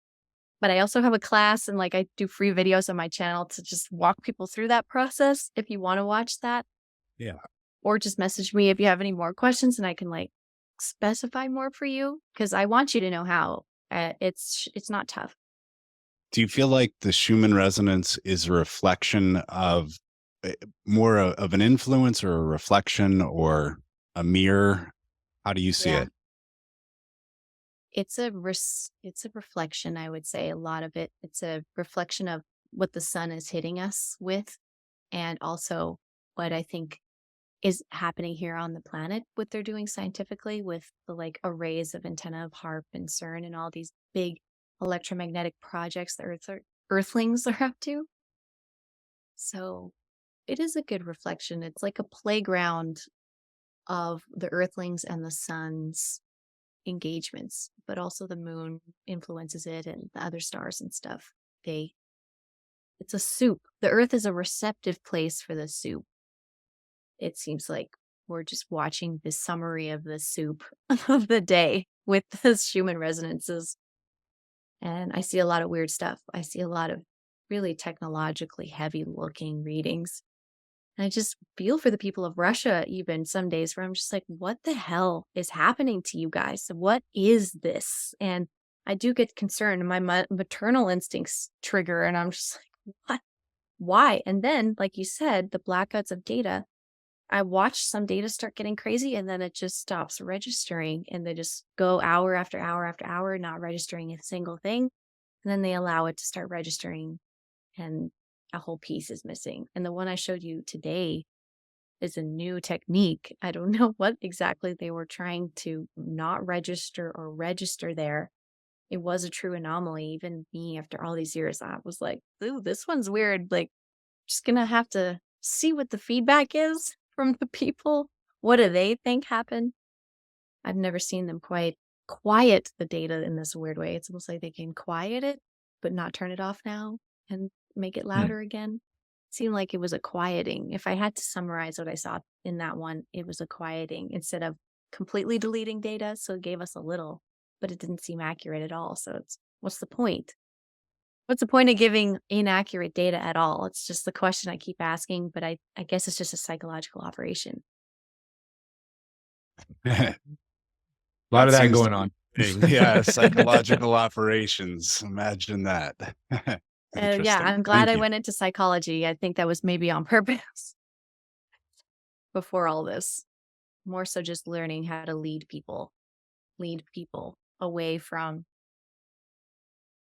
But I also have a class, and like I do free videos on my channel to just walk people through that process if you want to watch that. Yeah. Or just message me if you have any more questions, and I can like specify more for you, because I want you to know how. It's not tough. Do you feel like the Schumann resonance is a reflection of more of an influence, or a reflection, or a mirror? How do you see Yeah. it? It's a reflection, I would say. A lot of it. It's a reflection of what the sun is hitting us with, and also what I think is happening here on the planet, what they're doing scientifically with the like arrays of antenna of HARP and CERN and all these big electromagnetic projects that Earthlings are up to. So it is a good reflection. It's like a playground of the Earthlings and the sun's engagements, but also the moon influences it and the other stars and stuff. It's a soup. The Earth is a receptive place for the soup. It seems like we're just watching the summary of the soup of the day with the Schumann resonances. And I see a lot of weird stuff. I see a lot of really technologically heavy looking readings. And I just feel for the people of Russia, even some days where I'm just like, what the hell is happening to you guys? What is this? And I do get concerned. My maternal instincts trigger, and I'm just like, what? Why? And then, like you said, the blackouts of data. I watch some data start getting crazy, and then it just stops registering, and they just go hour after hour after hour, not registering a single thing. And then they allow it to start registering, and a whole piece is missing. And the one I showed you today is a new technique. I don't know what exactly they were trying to not register or register there. It was a true anomaly. Even me, after all these years, I was like, ooh, this one's weird. Like, just gonna have to see what the feedback is from the people. What do they think happened? I've never seen them quite quiet the data in this weird way. It's almost like they can quiet it, but not turn it off now and make it louder again. It seemed like it was a quieting. If I had to summarize what I saw in that one, it was a quieting instead of completely deleting data. So it gave us a little, but it didn't seem accurate at all. So what's the point? What's the point of giving inaccurate data at all? It's just the question I keep asking, but I guess it's just a psychological operation. A lot of that seems going to on. be- yeah, psychological operations. Imagine that. Yeah, Interesting. I'm glad Thank I you. went into psychology. I think that was maybe on purpose before all this. More so just learning how to lead people away from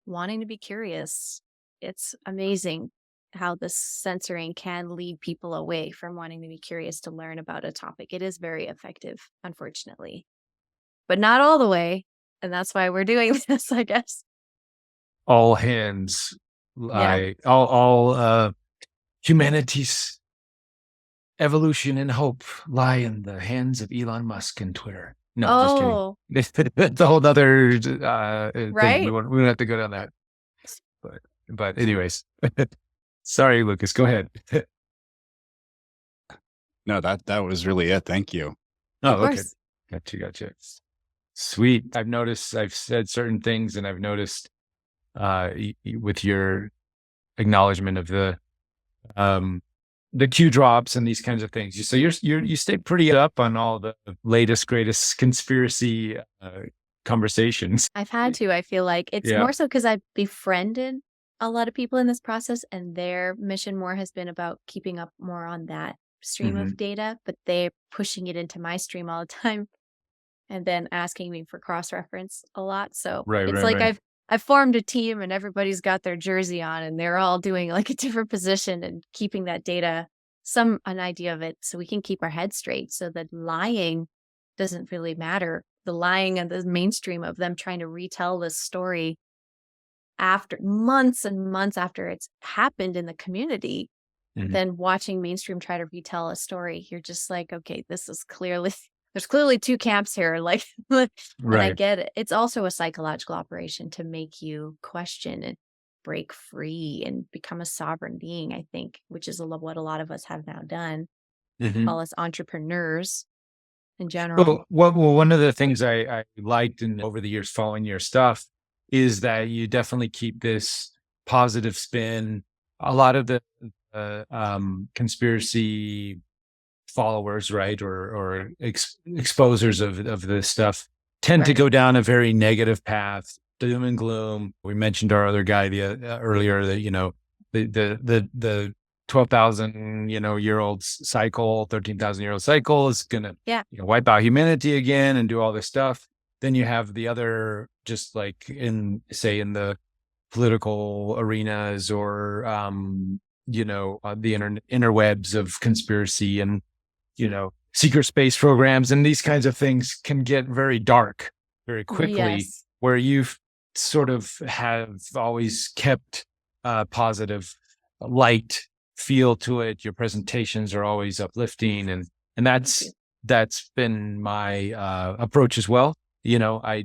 wanting to be curious. It's amazing how this censoring can lead people away from wanting to be curious to learn about a topic. It is very effective, unfortunately, but not all the way. And that's why we're doing this, I guess. All hands, Yeah. all humanity's evolution and hope lie in the hands of Elon Musk and Twitter. No, just Oh, kidding. That's a whole other thing. right? We don't have to go down that. But anyways, sorry, Lucas. Go ahead. No, that was really it. Thank you. Oh, Of okay. course. Gotcha. Sweet. I've noticed. I've said certain things, and I've noticed with your acknowledgement of the Q drops and these kinds of things. So you stay pretty up on all the latest, greatest conspiracy conversations. I've had to. I feel like it's Yeah. more so because I've befriended a lot of people in this process, and their mission more has been about keeping up more on that stream Mhm. of data, but they're pushing it into my stream all the time and then asking me for cross-reference a lot. So Right. it's like I've formed a team and everybody's got their jersey on and they're all doing like a different position and keeping that data, an idea of it, so we can keep our heads straight so that lying doesn't really matter. The lying and the mainstream of them trying to retell this story after months and months after it's happened in the community, Mhm. then watching mainstream try to retell a story, you're just like, okay, this is clearly, there's clearly two camps here. Like, and I Right. get it. It's also a psychological operation to make you question and break free and become a sovereign being, I think, which is what a lot of us have now done. Mhm. Call us entrepreneurs in general. Well, one of the things I liked over the years following your stuff is that you definitely keep this positive spin. A lot of the conspiracy followers, right, or exposers of this stuff tend to Right. go down a very negative path, doom and gloom. We mentioned our other guy earlier that the 12,000 year old cycle, 13,000-year-old cycle is gonna wipe out humanity again and do all this stuff. Then you have the other, just like in the political arenas or the interwebs of conspiracy and secret space programs, and these kinds of things can get very dark very quickly. Yes. Where you've sort of have always kept a positive light feel to it. Your presentations are always uplifting, and that's been my approach as well. I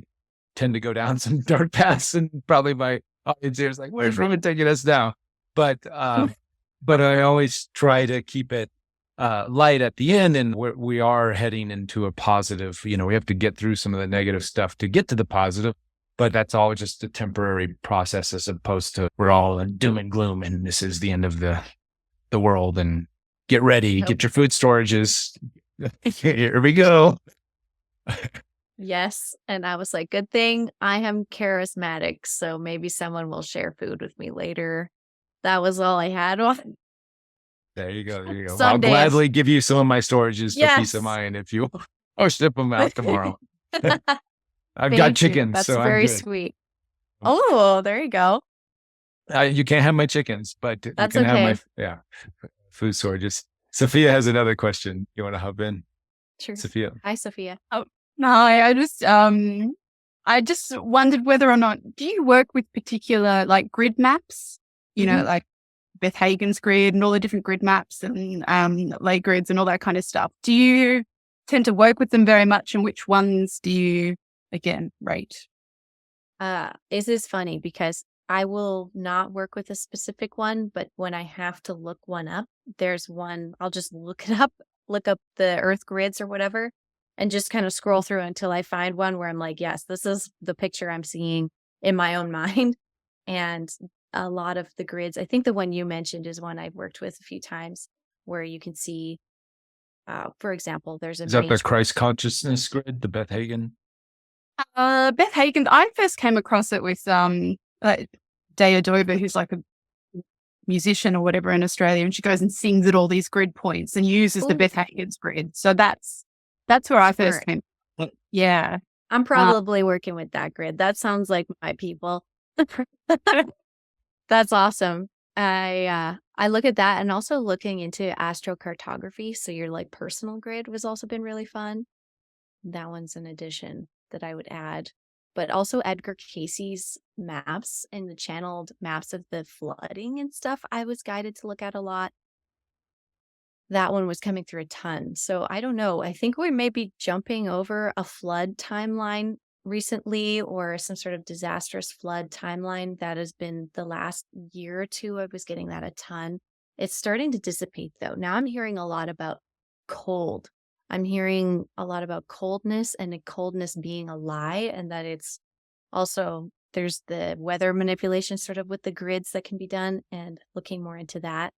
tend to go down some dark paths, and probably my audience here is like, where's Reuben taking us now? But I always try to keep it light at the end, and we are heading into a positive. We have to get through some of the negative stuff to get to the positive, but that's all just a temporary process, as opposed to we're all in doom and gloom and this is the end of the world, and get ready, Nope. get your food storages. Here we go. Yes. And I was like, good thing I am charismatic, so maybe someone will share food with me later. That was all I had on. There you go. I'll Someday. gladly give you some of my storages for peace of Yes. mind if you I'll ship them out tomorrow. I've Thank got you. chickens, That's so very I'm good. sweet. Oh, there you go. You can't have my chickens, but you That's can have my okay. food storages. Sophia has another question. You want to hop in, Sure. Sophia? Hi, Sophia. No, I just wondered whether or not, do you work with particular like grid maps? Like Beth Hagen's grid and all the different grid maps and ley grids and all that kind of stuff. Do you tend to work with them very much, and which ones do you again rate? This is funny because I will not work with a specific one, but when I have to look one up, there's one, I'll just look it up, look up the Earth grids or whatever. and just kind of scroll through until I find one where I'm like, yes, this is the picture I'm seeing in my own mind. And a lot of the grids, I think the one you mentioned is one I've worked with a few times, where you can see, for example, there's a Is that the matrix. Christ consciousness grid, the Beth Hagen? Beth Hagen, I first came across it with Daya Dover, who's like a musician or whatever in Australia, and she goes and sings at all these grid points and uses the Ooh. Beth Hagen's grid. So that's where I first Smart. came. Yeah. I'm probably working with that grid. That sounds like my people. That's awesome. I look at that, and also looking into astrocartography. So your like personal grid has also been really fun. That one's an addition that I would add. But also Edgar Casey's maps and the channeled maps of the flooding and stuff, I was guided to look at a lot. That one was coming through a ton. So I don't know. I think we may be jumping over a flood timeline recently, or some sort of disastrous flood timeline that has been the last year or two. I was getting that a ton. It's starting to dissipate though. Now I'm hearing a lot about cold. I'm hearing a lot about coldness, and the coldness being a lie, and that it's also, there's the weather manipulation sort of with the grids that can be done, and looking more into that.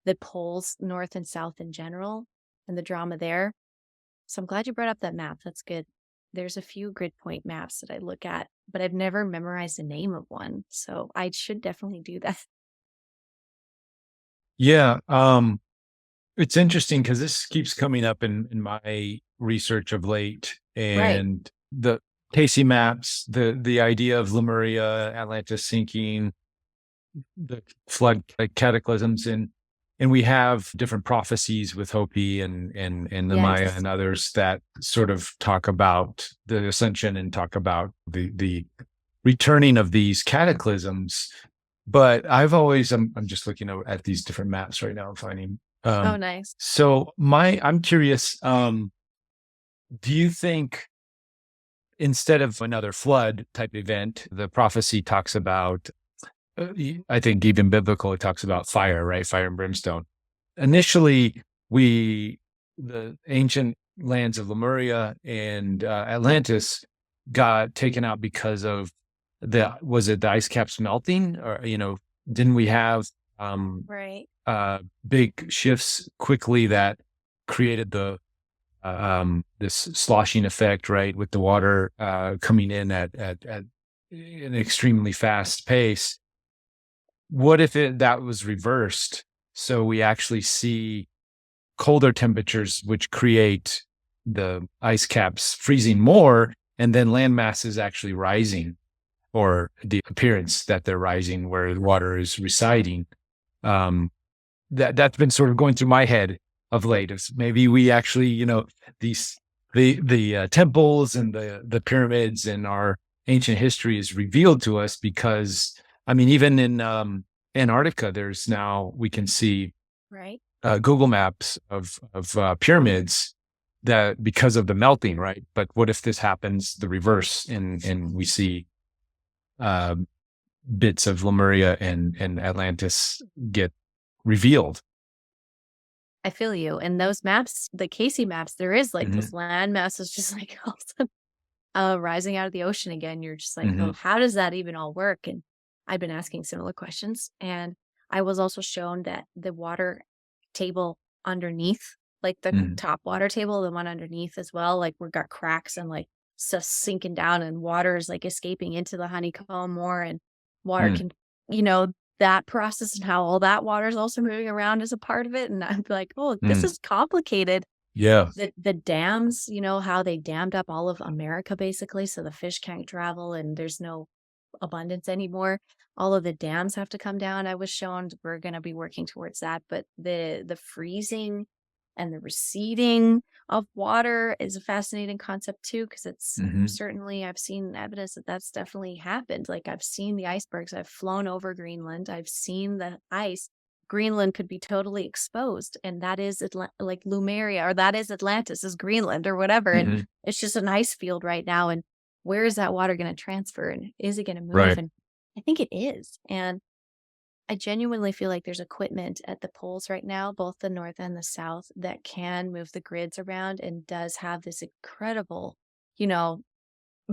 The poles, north and south in general, and the drama there. So I'm glad you brought up that map. That's good. There's a few grid point maps that I look at, but I've never memorized the name of one. So I should definitely do that. Yeah. It's interesting because this keeps coming up in my research of late, and the Casey maps, the idea of Lemuria, Atlantis sinking, the flood cataclysms, and we have different prophecies with Hopi and the Maya Yes. and others that sort of talk about the ascension and talk about the returning of these cataclysms. But I've always, I'm just looking at these different maps right now and finding. Oh, nice. So I'm curious, do you think instead of another flood type event, the prophecy talks about, I think even biblical, it talks about fire, right? Fire and brimstone. Initially, the ancient lands of Lemuria and Atlantis got taken out because of was it the ice caps melting? Or, didn't we have Right. big shifts quickly that created the this sloshing effect, right, with the water coming in at an extremely fast pace? What if that was reversed? So we actually see colder temperatures, which create the ice caps freezing more, and then land masses actually rising, or the appearance that they're rising where the water is receding. That's been sort of going through my head of late. Is maybe we actually, these the temples and the pyramids and our ancient history is revealed to us because, I mean, even in Antarctica, we can see Right. Google Maps of pyramids that because of the melting, right? But what if this happens the reverse, and we see bits of Lemuria and Atlantis get revealed? I feel you. And those maps, the Casey maps, there is like Mhm. this land mass is just like all of a sudden, rising out of the ocean again. You're just like, oh, Mhm. how does that even all work? And I've been asking similar questions. And I was also shown that the water table underneath, like the Mhm. top water table, the one underneath as well, like we've got cracks and like stuff sinking down, and water is like escaping into the honeycomb more, and water Mm. can, you know, that process and how all that water is also moving around as a part of it. And I'm like, oh, this Mm. is complicated. Yeah. The dams, how they dammed up all of America basically, so the fish can't travel and there's no abundance anymore. All of the dams have to come down. I was shown we're going to be working towards that, but the freezing and the receding of water is a fascinating concept too, because it's Mhm. certainly, I've seen evidence that that's definitely happened. Like I've seen the icebergs. I've flown over Greenland. I've seen the ice. Greenland could be totally exposed, and that is like Lemuria, or that is Atlantis, is Greenland or whatever, and Mhm. it's just an ice field right now. And where is that water going to transfer, and is it going to move? Right. And I think it is. And I genuinely feel like there's equipment at the poles right now, both the north and the south, that can move the grids around and does have this incredible, you know,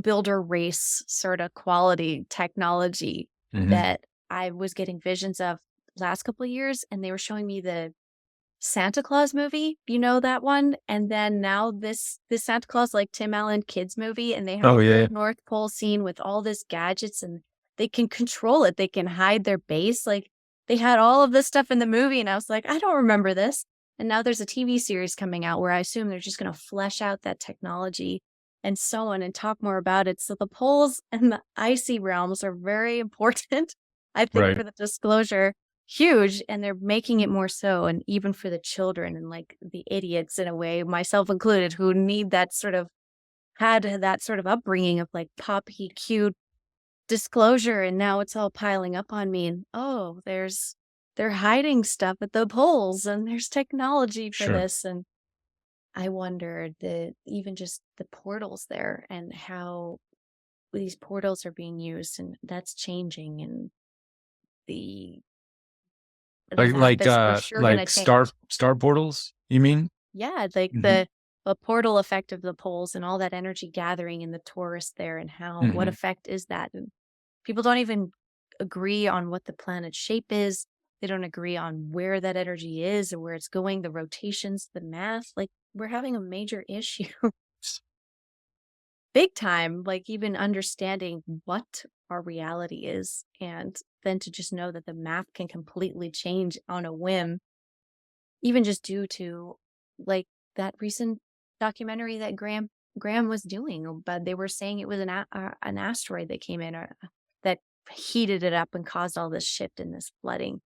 builder race sort of quality technology that I was getting visions of last couple of years. And they were showing me the Santa Claus movie, you know that one? And then now this Santa Claus, like Tim Allen kids movie, and they have Oh, yeah. the North Pole scene with all this gadgets, and they can control it. They can hide their base. Like, they had all of this stuff in the movie, and I was like, I don't remember this. And now there's a TV series coming out where I assume they're just going to flesh out that technology and so on and talk more about it. So the poles and the icy realms are very important, I think, Right. for the disclosure. Huge, and they're making it more so, and even for the children and like the idiots in a way, myself included, who need that sort of had that sort of upbringing of like poppy cute disclosure, and now it's all piling up on me. And oh, they're hiding stuff at the poles, and there's technology for Sure. this. And I wonder even just the portals there and how these portals are being used, and that's changing, and the map is for sure going to Like change. star portals, you mean? Yeah, like Mhm. the portal effect of the poles and all that energy gathering in the torus there, and what Mhm. effect is that? And people don't even agree on what the planet's shape is. They don't agree on where that energy is or where it's going, the rotations, the math. Like, we're having a major issue. Big time, like even understanding what our reality is, and then to just know that the map can completely change on a whim, even just due to like that recent documentary that Graham was doing. But they were saying it was an asteroid that came in, that heated it up and caused all this shift and this flooding,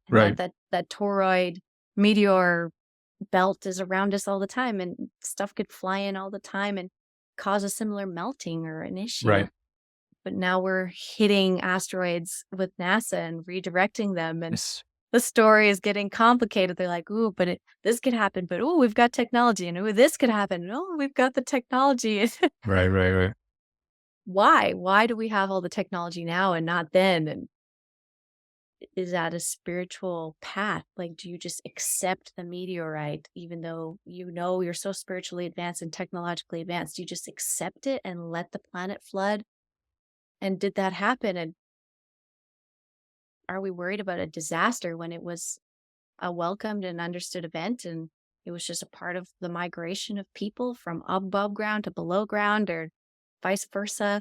and Right. that toroid meteor belt is around us all the time, and stuff could fly in all the time and cause a similar melting or an issue. Right. But now we're hitting asteroids with NASA and redirecting them, and Yes. the story is getting complicated. They're like, ooh, but this could happen, but ooh, we've got technology, and ooh, this could happen. Oh, we've got the technology. Right. Why? Why do we have all the technology now and not then? And is that a spiritual path? Like, do you just accept the meteorite, even though you know you're so spiritually advanced and technologically advanced? Do you just accept it and let the planet flood? And did that happen? And are we worried about a disaster when it was a welcomed and understood event, and it was just a part of the migration of people from above ground to below ground, or vice versa?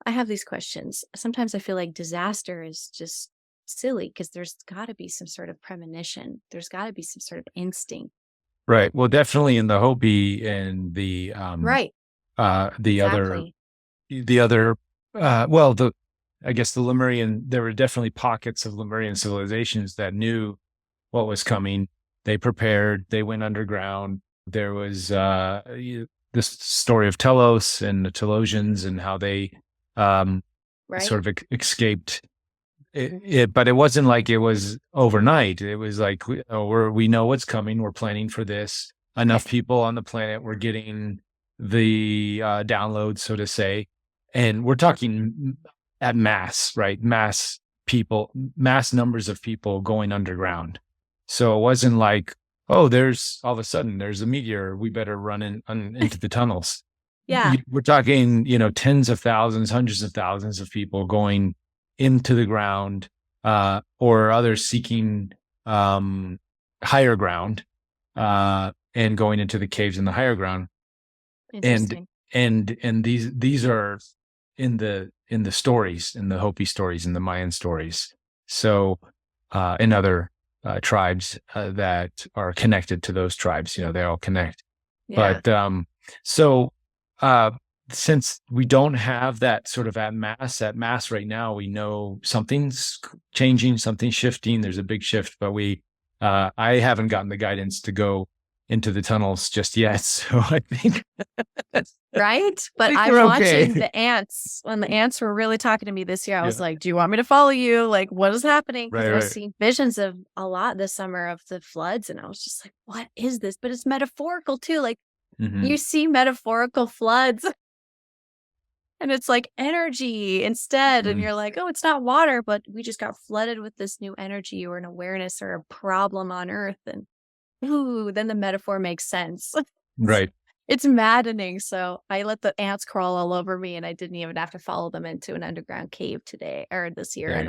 I have these questions. Sometimes I feel like disaster is just silly because there's got to be some sort of premonition. There's got to be some sort of instinct. Right. Well, definitely in the Hopi and Right. the other Exactly. the other well, the I guess the Lemurian, there were definitely pockets of Lemurian civilizations that knew what was coming. They prepared, they went underground. There was this story of Telos and the Telosians and how they Right. sort of escaped it, but it wasn't like it was overnight. It was like we know what's coming. We're planning for this. Enough people on the planet were getting the download, so to say, and we're talking at mass, right? Mass people, mass numbers of people going underground. So it wasn't like, oh, there's all of a sudden there's a meteor. We better run into the tunnels. Yeah. We're talking, tens of thousands, hundreds of thousands of people going into the ground, or others seeking higher ground, and going into the caves in the higher ground. Interesting. And these are in the stories, in the Hopi stories, in the Mayan stories. So in other tribes that are connected to those tribes, they all connect. Yeah. But so since we don't have that sort of at mass right now, we know something's changing, something's shifting. There's a big shift, but I haven't gotten the guidance to go into the tunnels just yet. So I think Right? But think I'm we're watching okay. the ants. When the ants were really talking to me this year, I was Yeah. like, do you want me to follow you? Like, what is happening? Because Right, I've right. seen visions of a lot this summer of the floods, and I was just like, what is this? But it's metaphorical too. Like, Mhm. you see metaphorical floods. And it's like energy instead. And you're like, oh, it's not water, but we just got flooded with this new energy or an awareness or a problem on Earth. And ooh, then the metaphor makes sense. Right. It's maddening. So I let the ants crawl all over me, and I didn't even have to follow them into an underground cave today or this year. Very,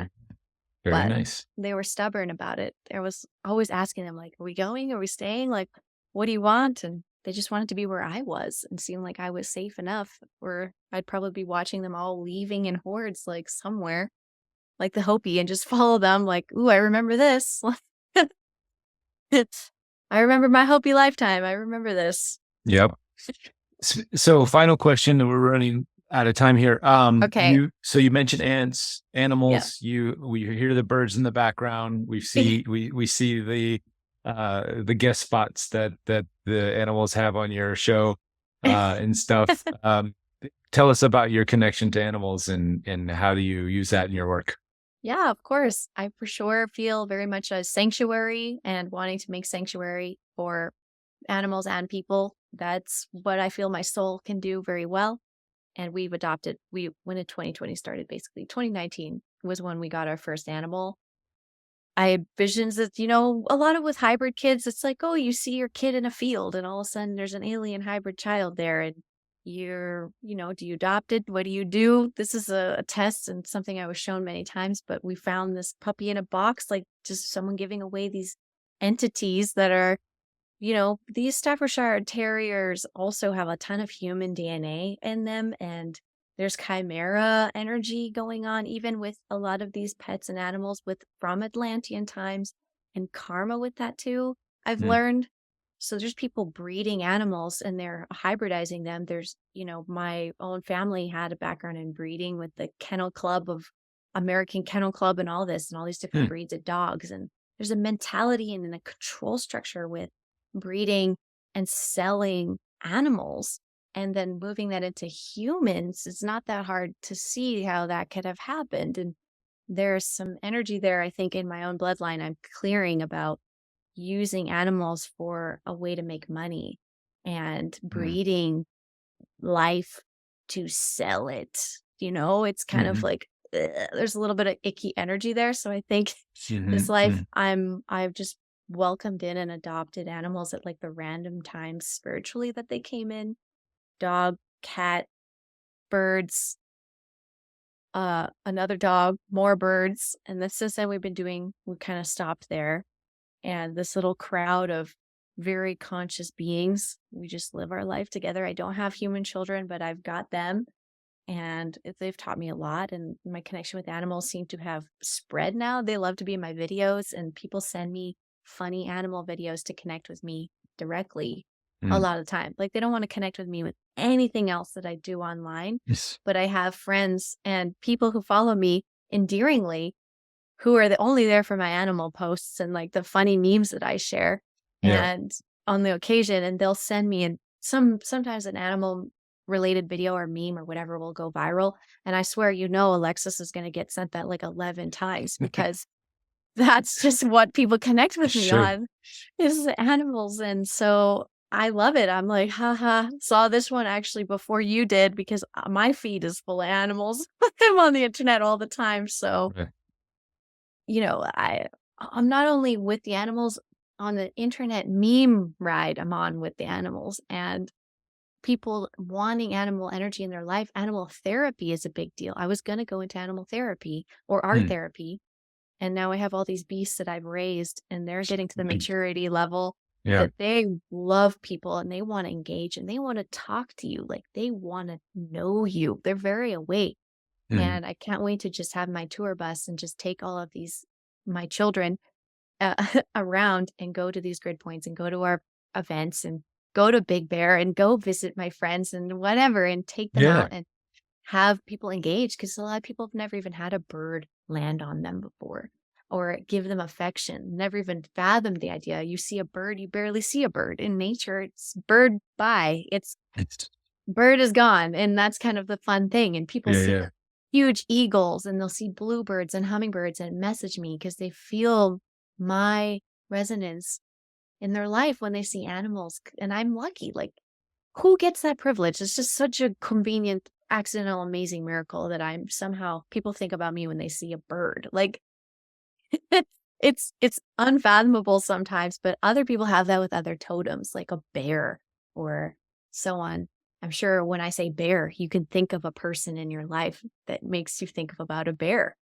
very But nice. they were stubborn about it. I was always asking them, like, are we going? Are we staying? Like, what do you want? And they just wanted to be where I was and seemed like I was safe enough where I'd probably be watching them all leaving in hordes, like somewhere, like the Hopi, and just follow them. Like, ooh, I remember this. I remember my Hopi lifetime. I remember this. Yep. So final question, we're running out of time here. Okay. You mentioned ants, animals. We hear the birds in the background. We see the guest spots that the animals have on your show and stuff. Tell us about your connection to animals and how do you use that in your work? Yeah, of course. I for sure feel very much a sanctuary and wanting to make sanctuary for animals and people. That's what I feel my soul can do very well. And we've adopted, when in 2020 started, basically 2019 was when we got our first animal. I had visions that, a lot of with hybrid kids, it's like, oh, you see your kid in a field and all of a sudden there's an alien hybrid child there and do you adopt it? What do you do? This is a test and something I was shown many times, but we found this puppy in a box, like just someone giving away these entities that are, these Staffordshire Terriers also have a ton of human DNA in them, and there's chimera energy going on, even with a lot of these pets and animals from Atlantean times, and karma with that too. I've learned. So there's people breeding animals and they're hybridizing them. There's, my own family had a background in breeding with the Kennel Club of American Kennel Club and all this and all these different breeds of dogs. And there's a mentality and a control structure with breeding and selling animals and then moving that into humans. It's not that hard to see how that could have happened. And there's some energy there, I think, in my own bloodline I'm clearing about using animals for a way to make money and breeding life to sell it. It's kind of like there's a little bit of icky energy there. So I think this life I've just welcomed in and adopted animals at like the random times spiritually that they came in. Dog, cat, birds, another dog, more birds. And this is what we've been doing. We kind of stopped there. And this little crowd of very conscious beings, we just live our life together. I don't have human children, but I've got them. And they've taught me a lot. And my connection with animals seem to have spread now. They love to be in my videos, and people send me funny animal videos to connect with me directly a lot of the time. Like, they don't want to connect with me with anything else that I do online. Yes. But I have friends and people who follow me endearingly who are only there for my animal posts and like the funny memes that I share. And on the occasion, and they'll send me, and sometimes an animal related video or meme or whatever will go viral. And I swear, Alexis is going to get sent that like 11 times because that's just what people connect with me on is animals. And so I love it. I'm like, haha, saw this one actually before you did because my feed is full of animals. I'm on the internet all the time. So I'm not only with the animals on the internet meme ride, I'm on with the animals and people wanting animal energy in their life. Animal therapy is a big deal. I was going to go into animal therapy or art therapy. And now I have all these beasts that I've raised and they're getting to the maturity level that they love people and they want to engage and they want to talk to you. Like, they want to know you. They're very awake. And I can't wait to just have my tour bus and just take all of my children around and go to these grid points and go to our events and go to Big Bear and go visit my friends and whatever and take them out and have people engage, because a lot of people have never even had a bird land on them before or give them affection, never even fathomed the idea. You see a bird, you barely see a bird in nature. It's bird by, it's bird is gone. And that's kind of the fun thing. And people see huge eagles and they'll see bluebirds and hummingbirds and message me because they feel my resonance in their life when they see animals. And I'm lucky. Like, who gets that privilege? It's just such a convenient accidental amazing miracle that I'm somehow, people think about me when they see a bird. Like it's unfathomable sometimes, but other people have that with other totems, like a bear or so on. I'm sure when I say bear, you can think of a person in your life that makes you think about a bear.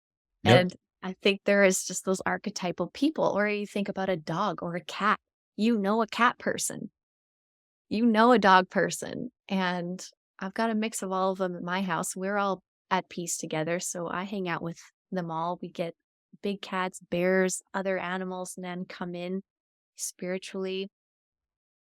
Yep. And I think there is just those archetypal people, or you think about a dog or a cat. You know a cat person, you know a dog person, and I've got a mix of all of them at my house. We're all at peace together, so I hang out with them all. We get big cats, bears, other animals, and then come in spiritually.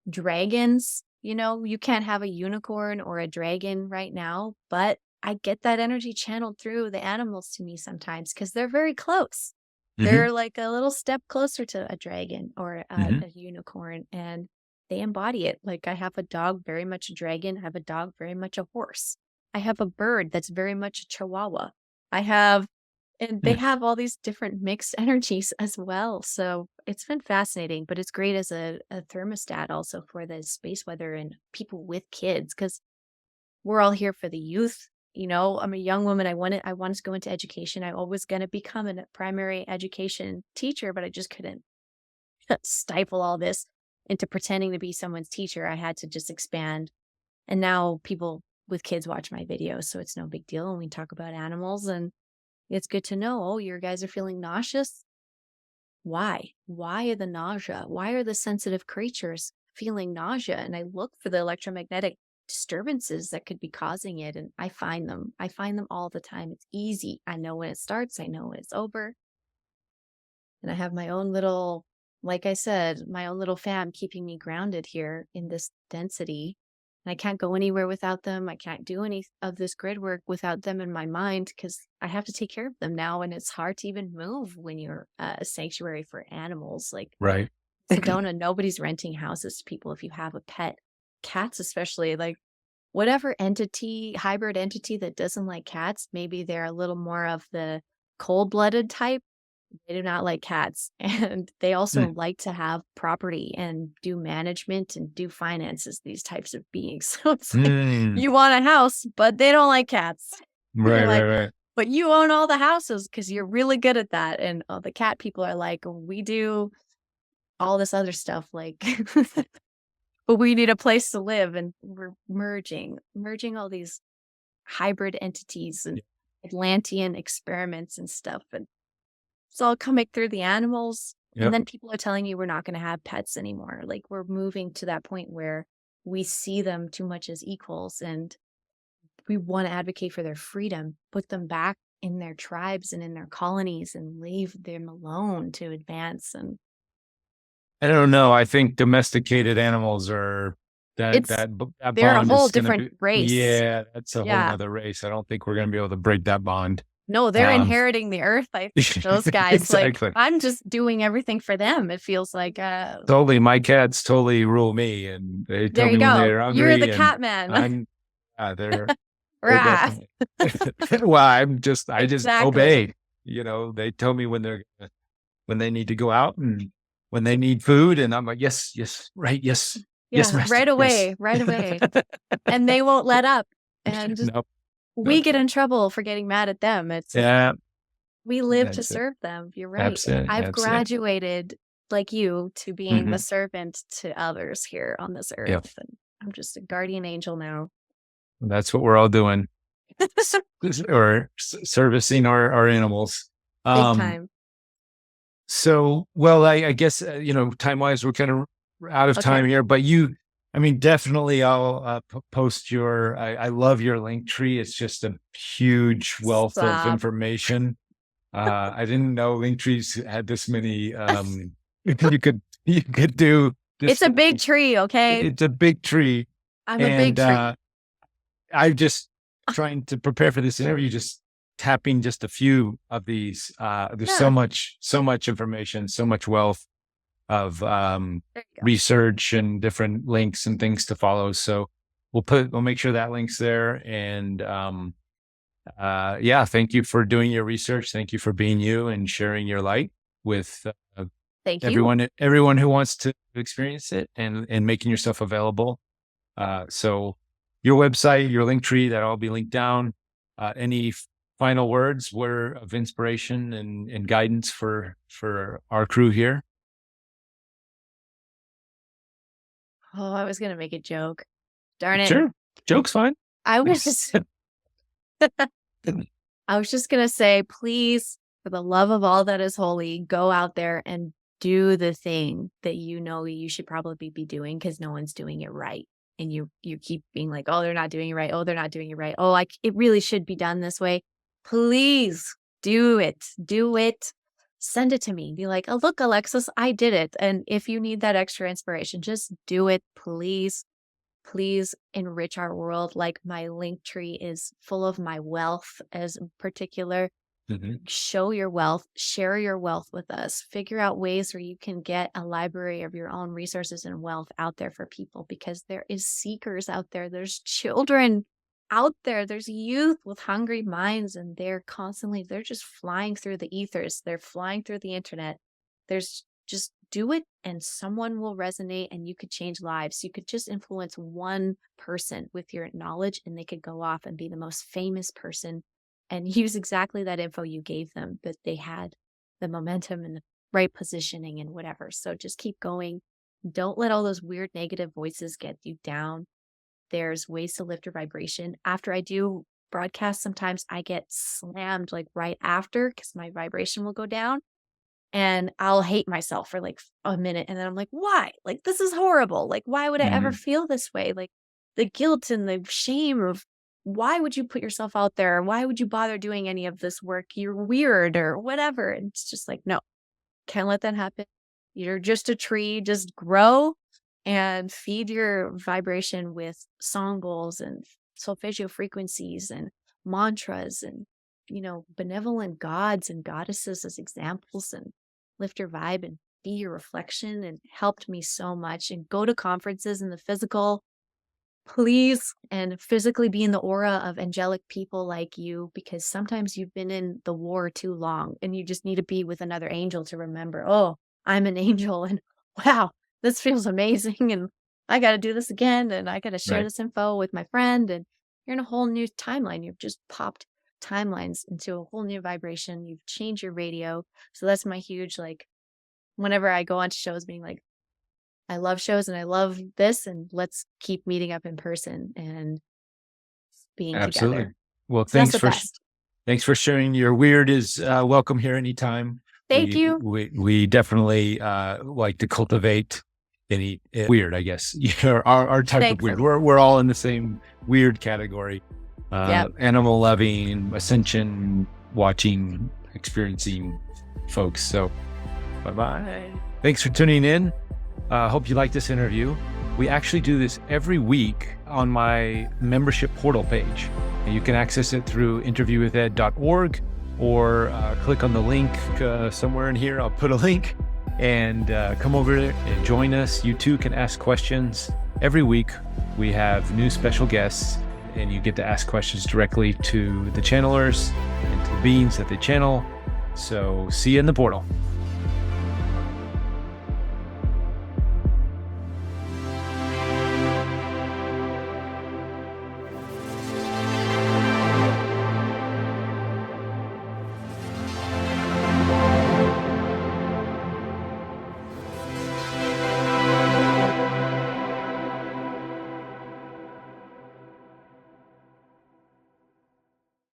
Dragons, you can't have a unicorn or a dragon right now, but I get that energy channeled through the animals to me sometimes because they're very close. Mhm. They're like a little step closer to a dragon or Mhm. a unicorn, and they embody it. Like I have a dog, very much a dragon. I have a dog, very much a horse. I have a bird that's very much a chihuahua. And they Hmm. have all these different mixed energies as well. So it's been fascinating, but it's great as a thermostat also for the space weather and people with kids, because we're all here for the youth. I'm a young woman. I wanted to go into education. I was going to become a primary education teacher, but I just couldn't stifle all this into pretending to be someone's teacher. I had to just expand. And now people with kids watch my videos, so it's no big deal. And we talk about animals, and it's good to know, oh, your guys are feeling nauseous. Why? Why are the nausea? Why are the sensitive creatures feeling nausea? And I look for the electromagnetic disturbances that could be causing it, and I find them. I find them all the time. It's easy. I know when it starts. I know when it's over. And I have my own little, like I said, my own little fam keeping me grounded here in this density. And I can't go anywhere without them. I can't do any of this grid work without them in my mind because I have to take care of them now. And it's hard to even move when you're a sanctuary for animals. Like Right. Sedona, nobody's renting houses to people if you have a pet. Cats, especially, like whatever entity, hybrid entity that doesn't like cats, maybe they're a little more of the cold-blooded type. They do not like cats. And they also like to have property and do management and do finances, these types of beings. So it's like Mm. you want a house, but they don't like cats. You're Right, like, right. but you own all the houses because you're really good at that. And the cat people are like, we do all this other stuff, like, but we need a place to live. And we're merging all these hybrid entities and Atlantean experiments and stuff. And it's all coming through the animals. Yep. And then people are telling you we're not going to have pets anymore. Like we're moving to that point where we see them too much as equals, and we want to advocate for their freedom, put them back in their tribes and in their colonies and leave them alone to advance. And I don't know. I think domesticated animals are that they're a bond whole is gonna different be, race. yeah, that's a whole Yeah. nother race. I don't think we're gonna be able to break that bond. No, they're Um, inheriting the earth. I think those guys, Exactly. like, I'm just doing everything for them. It feels like, Totally. My cats totally rule me, and they tell there you me when go. they're hungry. You're the and cat man. I'm, they're Rah. definitely. Well, I just Exactly. obey. They tell me when they need to go out and when they need food, and I'm like, yes, right, yes, yes, Yeah, master, right away, yes. right away. And they won't let up. And Nope. we get in trouble for getting mad at them. It's Yeah, we live to that's it. serve them. You're right. Absolutely. I've Absolutely. graduated, like you, to being the Mhm. servant to others here on this earth. Yep. And I'm just a guardian angel now. That's what we're all doing, or servicing our animals. Big time. So, well, I guess, time wise, we're kind of out of time here, but definitely I'll post I love your link tree. It's just a huge wealth of Stop. information. I didn't know link trees had this many, you could do this. It's a big tree, okay? It's a big tree. I'm a big tree. I'm just trying to prepare for this interview, just tapping just a few of these. There's so much information, so much wealth of There you go. research and different links and things to follow. So we'll make sure that link's there. And thank you for doing your research. Thank you for being you and sharing your light with Thank you. everyone who wants to experience it, and making yourself available. So your website, your link tree, that'll all be linked down. Any final words were of inspiration and guidance for our crew here? Oh, I was going to make a joke. Darn it. Sure. Joke's fine. I was just going to say, please, for the love of all that is holy, go out there and do the thing that you know you should probably be doing because no one's doing it right. And you keep being like, oh, they're not doing it right. Oh, they're not doing it right. Oh, it really should be done this way. Please do it. Do it. Send it to me. Be like, oh, look, Alexis, I did it. And if you need that extra inspiration, just do it. Please, please enrich our world. Like my link tree is full of my wealth as particular. Show your wealth, share your wealth with us, figure out ways where you can get a library of your own resources and wealth out there for people, because there is seekers out there. There's children out there. There's youth with hungry minds, and they're just flying through the ethers. They're flying through the internet. Just do it and someone will resonate and you could change lives. You could just influence one person with your knowledge and they could go off and be the most famous person and use exactly that info you gave them, but they had the momentum and the right positioning and whatever. So just keep going. Don't let all those weird negative voices get you down. There's ways to lift your vibration. After I do broadcast, sometimes I get slammed like right after because my vibration will go down and I'll hate myself for like a minute. And then I'm like, why? Like, this is horrible. Like, why would I ever feel this way? Like the guilt and the shame of why would you put yourself out there? Why would you bother doing any of this work? You're weird or whatever. And it's just like, no, can't let that happen. You're just a tree, just grow and feed your vibration with song bowls and solfeggio frequencies and mantras and, benevolent gods and goddesses as examples, and lift your vibe and be your reflection, and helped me so much. And go to conferences in the physical, please, and physically be in the aura of angelic people like you, because sometimes you've been in the war too long and you just need to be with another angel to remember, oh, I'm an angel and wow, this feels amazing and I got to do this again and I got to share this info with my friend, and you're in a whole new timeline. You've just popped timelines into a whole new vibration. You've changed your radio. So that's my huge, like, whenever I go on to shows, being like, I love shows and I love this, and let's keep meeting up in person and being together. Well, So thanks for sharing. Your weird is welcome here anytime. Thank you. We definitely like to cultivate any weird, I guess. Our type of weird. We're all in the same weird category. Animal loving, ascension watching, experiencing folks. So bye-bye. Thanks for tuning in. Hope you like this interview. We actually do this every week on my membership portal page. And you can access it through interviewwithed.org or click on the link somewhere in here. I'll put a link and come over and join us. You too can ask questions. Every week we have new special guests and you get to ask questions directly to the channelers and to the beings that they channel. So see you in the portal.